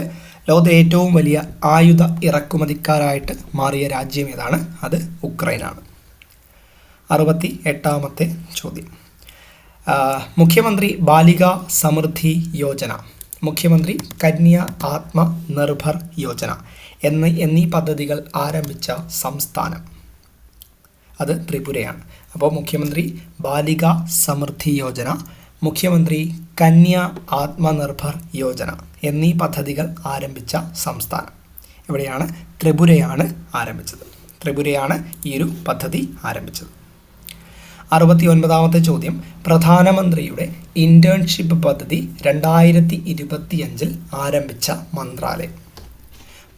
ലോകത്തിലെ ഏറ്റവും വലിയ ആയുധ ഇറക്കുമതിക്കാരായിട്ട് മാറിയ രാജ്യം ഏതാണ്? അത് ഉക്രൈനാണ്. 68-ാമത്തെ ചോദ്യം, മുഖ്യമന്ത്രി ബാലിക സമൃദ്ധി യോജന, മുഖ്യമന്ത്രി കന്യ ആത്മ നിർഭർ യോജന എന്നീ പദ്ധതികൾ ആരംഭിച്ച സംസ്ഥാനം? അത് ത്രിപുരയാണ്. അപ്പോൾ മുഖ്യമന്ത്രി ബാലിക സമൃദ്ധി യോജന, മുഖ്യമന്ത്രി കന്യ ആത്മനിർഭർ യോജന എന്നീ പദ്ധതികൾ ആരംഭിച്ച സംസ്ഥാനം എവിടെയാണ്? ത്രിപുരയാണ് ആരംഭിച്ചത്. ത്രിപുരയാണ് ഈ ഒരു പദ്ധതി ആരംഭിച്ചത്. 69-ാമത്തെ ചോദ്യം, പ്രധാനമന്ത്രിയുടെ ഇൻറ്റേൺഷിപ്പ് പദ്ധതി 2025 ആരംഭിച്ച മന്ത്രാലയം?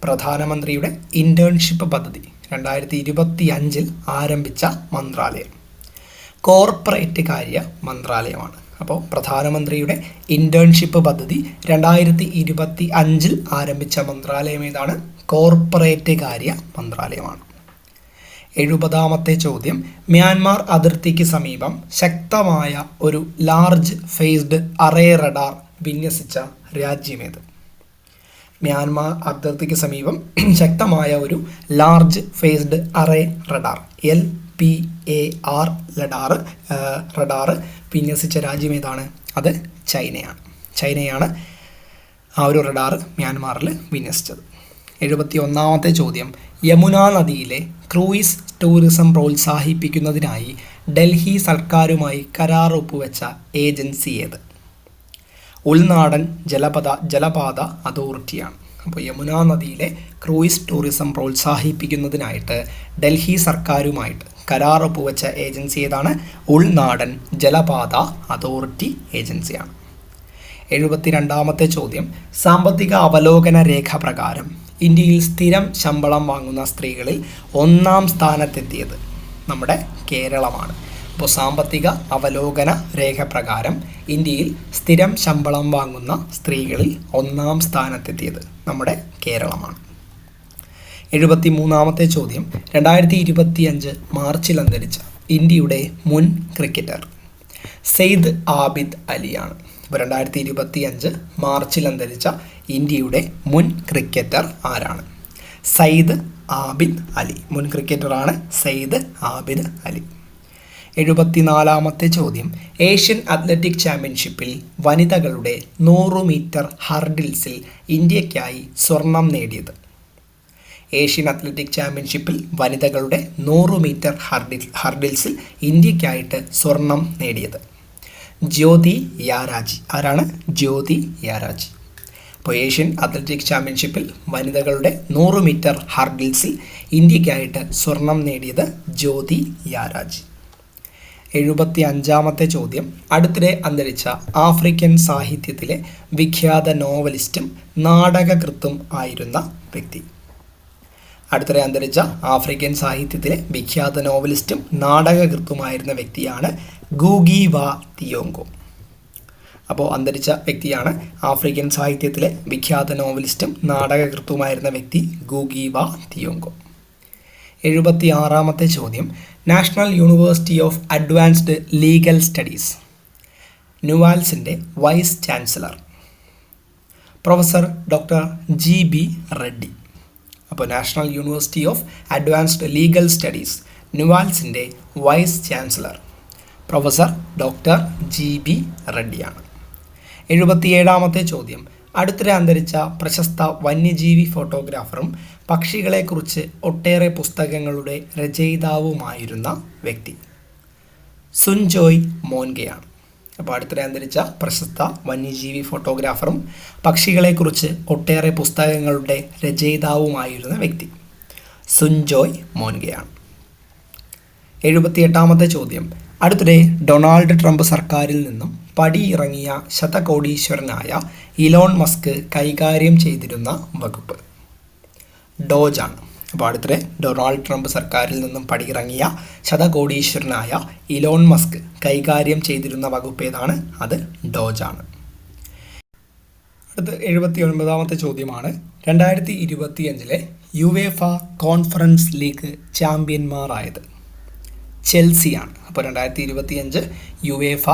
പ്രധാനമന്ത്രിയുടെ ഇൻറ്റേൺഷിപ്പ് പദ്ധതി 2025 ആരംഭിച്ച മന്ത്രാലയം കോർപ്പറേറ്റ് കാര്യ മന്ത്രാലയമാണ്. അപ്പോൾ പ്രധാനമന്ത്രിയുടെ ഇൻറ്റേൺഷിപ്പ് പദ്ധതി 2025 ആരംഭിച്ച മന്ത്രാലയം ഏതാണ്? കോർപ്പറേറ്റ് കാര്യ മന്ത്രാലയമാണ്. 70-ാമത്തെ ചോദ്യം, മ്യാൻമാർ അതിർത്തിക്ക് സമീപം ശക്തമായ ഒരു ലാർജ് ഫേസ്ഡ് അറേ റഡാർ വിന്യസിച്ച രാജ്യമേത്? മ്യാൻമാർ അതിർത്തിക്ക് സമീപം ശക്തമായ ഒരു large phased array radar LPAR radar വിന്യസിച്ച രാജ്യം ഏതാണ്? അത് ചൈനയാണ്. ചൈനയാണ് ആ ഒരു റഡാർ മ്യാൻമാറിൽ വിന്യസിച്ചത്. 71-ാമത്തെ ചോദ്യം, യമുന നദിയിലെ ക്രൂയിസ് ടൂറിസം പ്രോത്സാഹിപ്പിക്കുന്നതിനായി ഡൽഹി സർക്കാരുമായി കരാർ ഒപ്പുവെച്ച ഏജൻസി ഏത്? ഉൾനാടൻ ജലപാത അതോറിറ്റിയാണ്. അപ്പോൾ യമുന നദിയിലെ ക്രൂയിസ് ടൂറിസം പ്രോത്സാഹിപ്പിക്കുന്നതിനായിട്ട് ഡൽഹി സർക്കാരുമായിട്ട് കരാർ ഒപ്പുവെച്ച ഏജൻസി ഏതാണ്? ഉൾനാടൻ ജലപാത അതോറിറ്റി ഏജൻസിയാണ്. 72-ാമത്തെ ചോദ്യം, സാമ്പത്തിക അവലോകന രേഖ പ്രകാരം ഇന്ത്യയിൽ സ്ഥിരം ശമ്പളം വാങ്ങുന്ന സ്ത്രീകളിൽ 1-ാം സ്ഥാനത്തെത്തിയത് നമ്മുടെ കേരളമാണ്. അപ്പോൾ സാമ്പത്തിക അവലോകന രേഖ പ്രകാരം ഇന്ത്യയിൽ സ്ഥിരം ശമ്പളം വാങ്ങുന്ന സ്ത്രീകളിൽ 1-ാം സ്ഥാനത്തെത്തിയത് നമ്മുടെ കേരളമാണ്. 73-ാമത്തെ ചോദ്യം, 2025 മാർച്ചിൽ അന്തരിച്ച ഇന്ത്യയുടെ മുൻ ക്രിക്കറ്റർ സെയ്ദ് ആബിദ് അലിയാണ്. ഇപ്പോൾ 2025 മാർച്ചിൽ അന്തരിച്ച ഇന്ത്യയുടെ മുൻ ക്രിക്കറ്റർ ആരാണ്? സയ്യിദ് ആബിദ് അലി. മുൻ ക്രിക്കറ്ററാണ് സയ്യിദ് ആബിദ് അലി. 74-ാമത്തെ ചോദ്യം, ഏഷ്യൻ അത്ലറ്റിക് ചാമ്പ്യൻഷിപ്പിൽ വനിതകളുടെ 100 മീറ്റർ ഹർഡിൽസിൽ ഇന്ത്യയ്ക്കായി സ്വർണം നേടിയത്? ഏഷ്യൻ അത്ലറ്റിക് ചാമ്പ്യൻഷിപ്പിൽ വനിതകളുടെ 100 മീറ്റർ ഹർഡിൽസിൽ ഇന്ത്യയ്ക്കായിട്ട് സ്വർണം നേടിയത് ജ്യോതി യാരാജി. ആരാണ്? ജ്യോതി യാരാജി. അപ്പോൾ ഏഷ്യൻ അത്ലറ്റിക് ചാമ്പ്യൻഷിപ്പിൽ വനിതകളുടെ 100 മീറ്റർ ഹർഡിൽസിൽ ഇന്ത്യയ്ക്കായിട്ട് സ്വർണം നേടിയത് ജ്യോതി യാരാജി. 75-ാമത്തെ ചോദ്യം, അടുത്തിടെ അന്തരിച്ച ആഫ്രിക്കൻ സാഹിത്യത്തിലെ വിഖ്യാത നോവലിസ്റ്റും നാടകകൃത്തും ആയിരുന്ന വ്യക്തി? അടുത്തിടെ അന്തരിച്ച ആഫ്രിക്കൻ സാഹിത്യത്തിലെ വിഖ്യാത നോവലിസ്റ്റും നാടകകൃത്തുമായിരുന്ന വ്യക്തിയാണ് ഗൂഗി വാ തിയോങ്കോ. അപ്പോൾ അന്തരിച്ച വ്യക്തിയാണ് ആഫ്രിക്കൻ സാഹിത്യത്തിലെ വിഖ്യാത നോവലിസ്റ്റും നാടകകൃത്തുമായിരുന്ന വ്യക്തി ഗൂഗി വാ തിയോങ്കോ. 76-ാമത്തെ ചോദ്യം, national university of advanced legal studies ന്യൂവാൽസിൻ്റെ vice chancellor professor doctor GB Reddy. അപ്പോൾ national university of advanced legal studies ന്യൂവാൽസിൻ്റെ vice chancellor professor doctor GB റെഡ്ഡിയാണ്. 77-ാമത്തെ ചോദ്യം, അടുത്തിടെ അന്തരിച്ച പ്രശസ്ത വന്യജീവി ഫോട്ടോഗ്രാഫറും പക്ഷികളെക്കുറിച്ച് ഒട്ടേറെ പുസ്തകങ്ങളുടെ രചയിതാവുമായിരുന്ന വ്യക്തി സുൻജോയ് മോൻഗെയാണ്. അപ്പോൾ അടുത്തിടെ അന്തരിച്ച പ്രശസ്ത വന്യജീവി ഫോട്ടോഗ്രാഫറും പക്ഷികളെക്കുറിച്ച് ഒട്ടേറെ പുസ്തകങ്ങളുടെ രചയിതാവുമായിരുന്ന വ്യക്തി സുൻജോയ് മോൻഗെയാണ്. 78-ാമത്തെ ചോദ്യം, അടുത്തിടെ ഡൊണാൾഡ് ട്രംപ് സർക്കാരിൽ നിന്നും പടിയിറങ്ങിയ ശതകോടീശ്വരനായ ഇലോൺ മസ്ക് കൈകാര്യം ചെയ്തിരുന്ന വകുപ്പ് ഡോജാണ്. അപ്പോൾ അടുത്തിടെ ഡൊണാൾഡ് ട്രംപ് സർക്കാരിൽ നിന്നും പടിയിറങ്ങിയ ശതകോടീശ്വരനായ ഇലോൺ മസ്ക് കൈകാര്യം ചെയ്തിരുന്ന വകുപ്പ് ഏതാണ്? അത് ഡോജാണ്. അടുത്ത 79-ാമത്തെ ചോദ്യമാണ്, 2025 യുവേഫ കോൺഫറൻസ് ലീഗ് ചാമ്പ്യന്മാരായത് ചെൽസിയാണ്. അപ്പോൾ 2025 യുവേഫ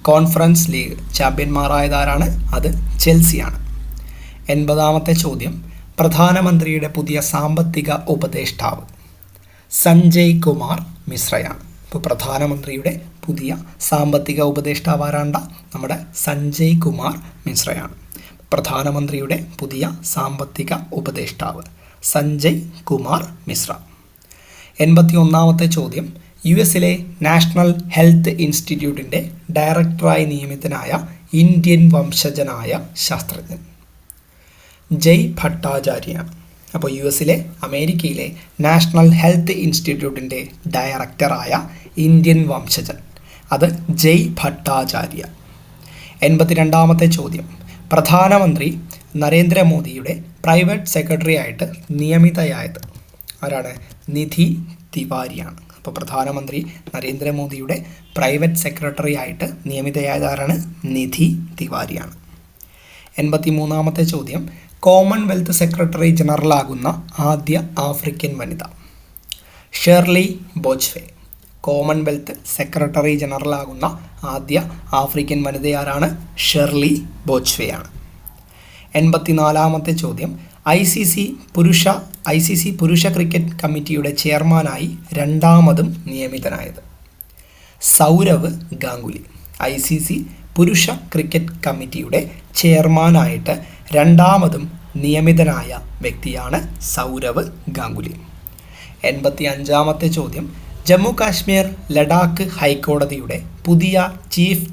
കോൺഫറൻസ് ലീഗ് ചാമ്പ്യന്മാരായതാരാണ്? അത് ചെൽസിയാണ്. 80-ാമത്തെ ചോദ്യം, പ്രധാനമന്ത്രിയുടെ പുതിയ സാമ്പത്തിക ഉപദേഷ്ടാവ് സഞ്ജയ് കുമാർ മിശ്രയാണ്. ഇപ്പോൾ പ്രധാനമന്ത്രിയുടെ പുതിയ സാമ്പത്തിക ഉപദേഷ്ടാവ് ആരാണ്ട? നമ്മുടെ സഞ്ജയ് കുമാർ മിശ്രയാണ്. പ്രധാനമന്ത്രിയുടെ പുതിയ സാമ്പത്തിക ഉപദേഷ്ടാവ് സഞ്ജയ് കുമാർ മിശ്ര. 81-ാമത്തെ ചോദ്യം, US നാഷണൽ ഹെൽത്ത് ഇൻസ്റ്റിറ്റ്യൂട്ടിൻ്റെ ഡയറക്ടറായി നിയമിതനായ ഇന്ത്യൻ വംശജനായ ശാസ്ത്രജ്ഞൻ ജയ് ഭട്ടാചാര്യയാണ്. അപ്പോൾ US അമേരിക്കയിലെ നാഷണൽ ഹെൽത്ത് ഇൻസ്റ്റിറ്റ്യൂട്ടിൻ്റെ ഡയറക്ടറായ ഇന്ത്യൻ വംശജൻ അത് ജയ് ഭട്ടാചാര്യ. 82-ാമത്തെ ചോദ്യം, പ്രധാനമന്ത്രി നരേന്ദ്രമോദിയുടെ പ്രൈവറ്റ് സെക്രട്ടറി ആയിട്ട് നിയമിതയായത് ആരാണ്? നിധി തിവാരിയാണ്. അപ്പോൾ പ്രധാനമന്ത്രി നരേന്ദ്രമോദിയുടെ പ്രൈവറ്റ് സെക്രട്ടറി ആയിട്ട് നിയമിതയായത് ആരാണ്? നിധി തിവാരിയാണ്. 83-ാമത്തെ ചോദ്യം, കോമൺവെൽത്ത് സെക്രട്ടറി ജനറലാകുന്ന ആദ്യ ആഫ്രിക്കൻ വനിത ഷെർലി ബോച്ച്വേ. കോമൺവെൽത്ത് സെക്രട്ടറി ജനറലാകുന്ന ആദ്യ ആഫ്രിക്കൻ വനിതയാരാണ്? ഷെർലി ബോച്ച്വെയാണ്. 84-ാമത്തെ ചോദ്യം, ICC പുരുഷ ക്രിക്കറ്റ് കമ്മിറ്റിയുടെ ചെയർമാനായി രണ്ടാമതും നിയമിതനായത് സൗരവ് ഗാംഗുലി. ICC പുരുഷ ക്രിക്കറ്റ് കമ്മിറ്റിയുടെ ചെയർമാനായിട്ട് രണ്ടാമതും നിയമിതനായ വ്യക്തിയാണ് സൗരവ് ഗാംഗുലി. 85-ാമത്തെ ചോദ്യം, ജമ്മു കാശ്മീർ ലഡാക്ക് ഹൈക്കോടതിയുടെ പുതിയ ചീഫ്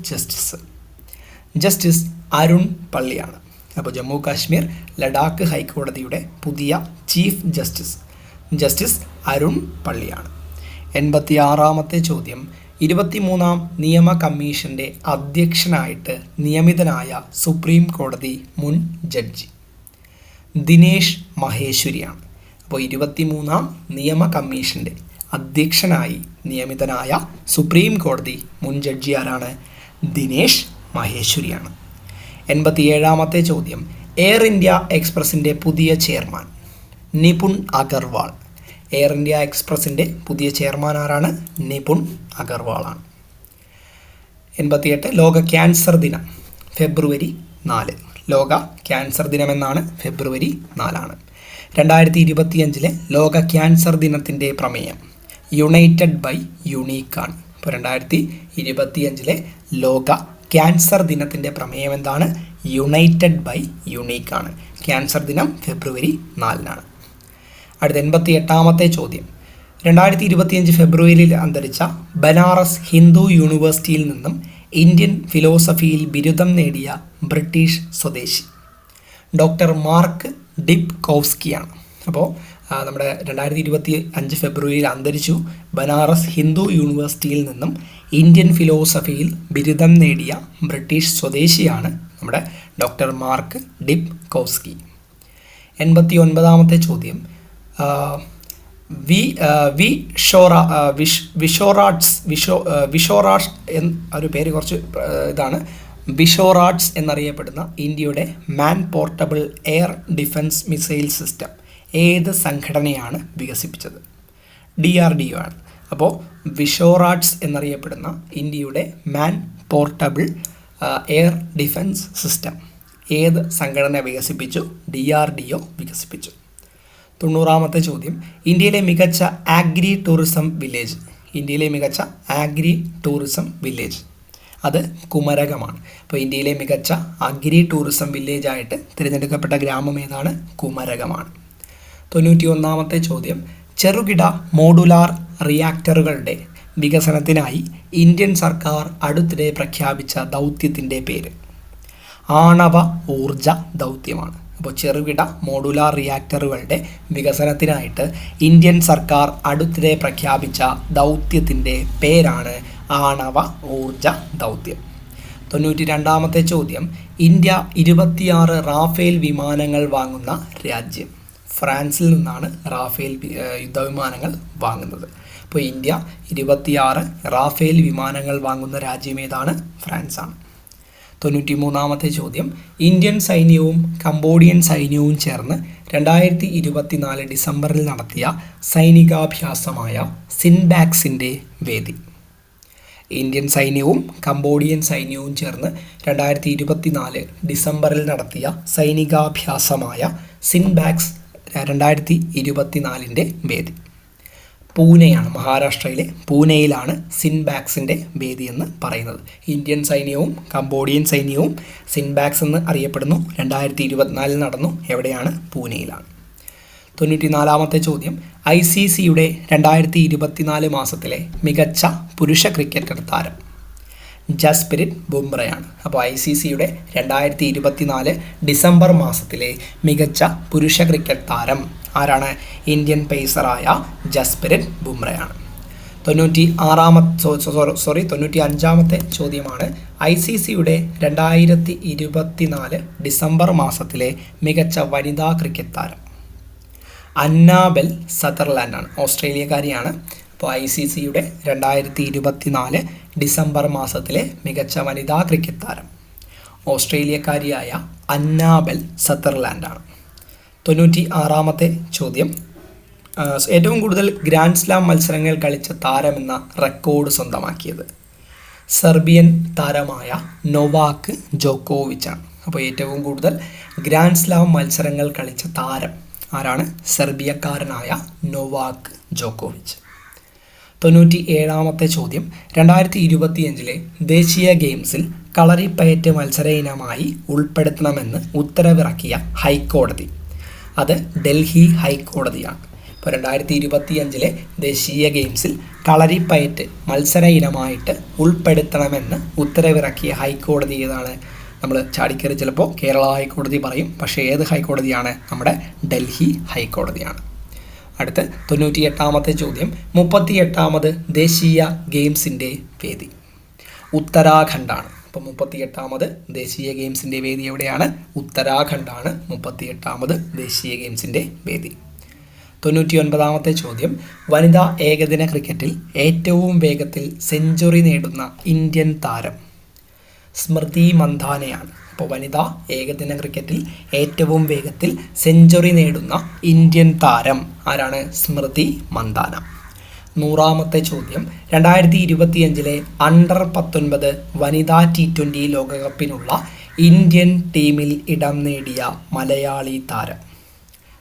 ജസ്റ്റിസ് അരുൺ പള്ളിയാണ്. അപ്പോൾ ജമ്മു കാശ്മീർ ലഡാക്ക് ഹൈക്കോടതിയുടെ പുതിയ ചീഫ് ജസ്റ്റിസ് അരുൺ പള്ളിയാണ്. 86-ാമത്തെ ചോദ്യം, 23-ാം നിയമ കമ്മീഷൻ്റെ അധ്യക്ഷനായിട്ട് നിയമിതനായ സുപ്രീം കോടതി മുൻ ജഡ്ജി ദിനേശ് മഹേശ്വരിയാണ്. അപ്പോൾ 23-ാം നിയമ കമ്മീഷൻ്റെ അധ്യക്ഷനായി നിയമിതനായ സുപ്രീം കോടതി മുൻ ജഡ്ജി ആരാണ്? ദിനേശ് മഹേശ്വരിയാണ്. 87-ാമത്തെ ചോദ്യം, എയർ ഇന്ത്യ എക്സ്പ്രസിൻ്റെ പുതിയ chairman Nipun Agarwal. Air India എക്സ്പ്രസിൻ്റെ പുതിയ ചെയർമാൻ ആരാണ്? നിപുൺ അഗർവാളാണ്. 88 ലോക ക്യാൻസർ ദിനം ഫെബ്രുവരി 4. ലോക ക്യാൻസർ ദിനമെന്നാണ് ഫെബ്രുവരി 4. 2025 ലോക ക്യാൻസർ ദിനത്തിൻ്റെ പ്രമേയം യുണൈറ്റഡ് ബൈ യുണീക്കാണ്. ഇപ്പോൾ 2025 ലോക ക്യാൻസർ ദിനത്തിൻ്റെ പ്രമേയം എന്താണ്? United by യുണീക്കാണ്. ക്യാൻസർ ദിനം ഫെബ്രുവരി 4. അടുത്ത 88-ാമത്തെ ചോദ്യം, 2025 ഫെബ്രുവരിയിൽ അന്തരിച്ച ബനാറസ് ഹിന്ദു യൂണിവേഴ്സിറ്റിയിൽ നിന്നും ഇന്ത്യൻ ഫിലോസഫിയിൽ ബിരുദം നേടിയ ബ്രിട്ടീഷ് സ്വദേശി ഡോക്ടർ മാർക്ക് ഡിപ്കോവ്സ്കിയാണ്. അപ്പോൾ നമ്മുടെ 2025 ഫെബ്രുവരിയിൽ അന്തരിച്ചു. ബനാറസ് ഹിന്ദു യൂണിവേഴ്സിറ്റിയിൽ നിന്നും ഇന്ത്യൻ ഫിലോസഫിയിൽ ബിരുദം നേടിയ ബ്രിട്ടീഷ് സ്വദേശിയാണ് നമ്മുടെ ഡോക്ടർ മാർക്ക് ഡിപ്കോവ്സ്കി. 89-ാമത്തെ ചോദ്യം, വിഷോറാട്സ് ഒരു പേര് കുറച്ച് ഇതാണ്. വിഷോറാട്സ് എന്നറിയപ്പെടുന്ന ഇന്ത്യയുടെ മാൻ portable air defence missile system ഏത് സംഘടനയാണ് വികസിപ്പിച്ചത്? DRDO ആണ്. അപ്പോൾ വിഷോറാട്സ് എന്നറിയപ്പെടുന്ന ഇന്ത്യയുടെ മാൻ പോർട്ടബിൾ എയർ ഡിഫൻസ് സിസ്റ്റം ഏത് സംഘടന വികസിപ്പിച്ചു? DRDO വികസിപ്പിച്ചു. 90-ാമത്തെ ചോദ്യം, ഇന്ത്യയിലെ മികച്ച ആഗ്രി ടൂറിസം വില്ലേജ് അത് കുമരകമാണ്. അപ്പോൾ ഇന്ത്യയിലെ മികച്ച അഗ്രി ടൂറിസം വില്ലേജായിട്ട് തിരഞ്ഞെടുക്കപ്പെട്ട ഗ്രാമം ഏതാണ്? കുമരകമാണ്. 91-ാമത്തെ ചോദ്യം, ചെറുകിട മോഡുലാർ റിയാക്ടറുകളുടെ വികസനത്തിനായി ഇന്ത്യൻ സർക്കാർ അടുത്തിടെ പ്രഖ്യാപിച്ച ദൗത്യത്തിൻ്റെ പേര്? ആണവ ഊർജ ദൗത്യമാണ്. അപ്പോൾ ചെറുകിട മോഡുലാർ റിയാക്ടറുകളുടെ വികസനത്തിനായിട്ട് ഇന്ത്യൻ സർക്കാർ അടുത്തിടെ പ്രഖ്യാപിച്ച ദൗത്യത്തിൻ്റെ പേരാണ് ആണവ ഊർജ ദൗത്യം. 92-ാമത്തെ ചോദ്യം, ഇന്ത്യ 26 റാഫേൽ വിമാനങ്ങൾ വാങ്ങുന്ന രാജ്യം? ഫ്രാൻസിൽ നിന്നാണ് റാഫേൽ യുദ്ധവിമാനങ്ങൾ വാങ്ങുന്നത്. അപ്പോൾ ഇന്ത്യ 26 റാഫേൽ വിമാനങ്ങൾ വാങ്ങുന്ന രാജ്യം ഏതാണ്? ഫ്രാൻസാണ്. 93-ാമത്തെ ചോദ്യം, ഇന്ത്യൻ സൈന്യവും കംബോഡിയൻ സൈന്യവും ചേർന്ന് 2024 ഡിസംബറിൽ നടത്തിയ സൈനികാഭ്യാസമായ സിൻബാക്സിൻ്റെ വേദി? ഇന്ത്യൻ സൈന്യവും കംബോഡിയൻ സൈന്യവും ചേർന്ന് 2024 ഡിസംബറിൽ നടത്തിയ സൈനികാഭ്യാസമായ സിൻബാക്സ് 2024ൻ്റെ വേദി പൂനെയാണ്. മഹാരാഷ്ട്രയിലെ പൂനെയിലാണ് സിൻബാക്സിൻ്റെ വേദി എന്ന് പറയുന്നത്. ഇന്ത്യൻ സൈന്യവും കംബോഡിയൻ സൈന്യവും സിൻബാക്സ് എന്ന് അറിയപ്പെടുന്നു. 2024 നടന്നു. എവിടെയാണ്? പൂനെയിലാണ്. 94-ാമത്തെ ചോദ്യം, ICCയുടെ 2024 മാസത്തിലെ മികച്ച പുരുഷ ക്രിക്കറ്റ് താരം? ജസ്പ്രീത് ബുംറയാണ്. അപ്പോൾ ICCയുടെ 2024 ഡിസംബർ മാസത്തിലെ മികച്ച പുരുഷ ക്രിക്കറ്റ് താരം ആരാണ്? ഇന്ത്യൻ പേസറായ ജസ്പ്രീത് ബുംറയാണ്. 95-ാമത്തെ ചോദ്യമാണ്, ICCയുടെ 2024 ഡിസംബർ മാസത്തിലെ മികച്ച വനിതാ ക്രിക്കറ്റ് താരം? അന്നാബെൽ സതർലാൻഡാണ്. ഓസ്ട്രേലിയക്കാരിയാണ്. അപ്പോൾ ICCയുടെ 2024 ഡിസംബർ മാസത്തിലെ മികച്ച വനിതാ ക്രിക്കറ്റ് താരം ഓസ്ട്രേലിയക്കാരിയായ അന്നാബെൽ സതർലാൻഡാണ്. 96-ാമത്തെ ചോദ്യം, ഏറ്റവും കൂടുതൽ ഗ്രാൻഡ് സ്ലാം മത്സരങ്ങൾ കളിച്ച താരമെന്ന റെക്കോർഡ് സ്വന്തമാക്കിയത്? സെർബിയൻ താരമായ നൊവാക്ക് ജോക്കോവിച്ചാണ്. അപ്പോൾ ഏറ്റവും കൂടുതൽ ഗ്രാൻഡ് സ്ലാം മത്സരങ്ങൾ കളിച്ച താരം ആരാണ്? സെർബിയക്കാരനായ നൊവാക്ക് ജോക്കോവിച്ച്. 97-ാമത്തെ ചോദ്യം, 2025 ദേശീയ ഗെയിംസിൽ കളരിപ്പയറ്റ് മത്സര ഇനമായി ഉൾപ്പെടുത്തണമെന്ന് ഉത്തരവിറക്കിയ ഹൈക്കോടതി? അത് ഡൽഹി ഹൈക്കോടതിയാണ്. ഇപ്പോൾ 2025 ദേശീയ ഗെയിംസിൽ കളരിപ്പയറ്റ് മത്സര ഇനമായിട്ട് ഉൾപ്പെടുത്തണമെന്ന് ഉത്തരവിറക്കിയ ഹൈക്കോടതി ഏതാണ്? നമ്മൾ ചാടിക്കറി ചിലപ്പോൾ കേരള ഹൈക്കോടതി പറയും, പക്ഷേ ഏത് ഹൈക്കോടതിയാണ്? നമ്മുടെ ഡൽഹി ഹൈക്കോടതിയാണ്. അടുത്ത് 98-ാമത്തെ ചോദ്യം, 38-ാമത് ദേശീയ ഗെയിംസിൻ്റെ വേദി? ഉത്തരാഖണ്ഡാണ്. അപ്പോൾ 38-ാമത് ദേശീയ ഗെയിംസിൻ്റെ വേദി എവിടെയാണ്? ഉത്തരാഖണ്ഡാണ് 38-ാമത് ദേശീയ ഗെയിംസിൻ്റെ വേദി. 99-ാമത്തെ ചോദ്യം, വനിതാ ഏകദിന ക്രിക്കറ്റിൽ ഏറ്റവും വേഗത്തിൽ സെഞ്ചുറി നേടുന്ന ഇന്ത്യൻ താരം? സ്മൃതി മന്ധാനയാണ്. അപ്പോൾ വനിതാ ഏകദിന ക്രിക്കറ്റിൽ ഏറ്റവും വേഗത്തിൽ സെഞ്ചുറി നേടുന്ന ഇന്ത്യൻ താരം ആരാണ്? സ്മൃതി മന്ധാന. 100-ാമത്തെ ചോദ്യം, 2025 അണ്ടർ 19 വനിതാ T20 ലോകകപ്പിനുള്ള ഇന്ത്യൻ ടീമിൽ ഇടം നേടിയ മലയാളി താരം?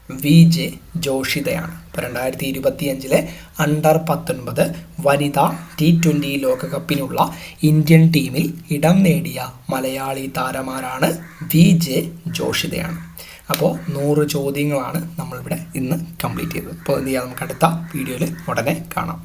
VJ ജോഷിതയാണ്. ഇപ്പോൾ 2025 അണ്ടർ 19 വനിതാ T20 ലോകകപ്പിനുള്ള ഇന്ത്യൻ ടീമിൽ ഇടം നേടിയ മലയാളി താരമാരാണ്? VJ ജോഷിതയാണ്. അപ്പോൾ 100 ചോദ്യങ്ങളാണ് നമ്മളിവിടെ ഇന്ന് കംപ്ലീറ്റ് ചെയ്തത്. അപ്പോൾ എന്ത് ചെയ്യാം, നമുക്ക് അടുത്ത വീഡിയോയിൽ ഉടനെ കാണാം.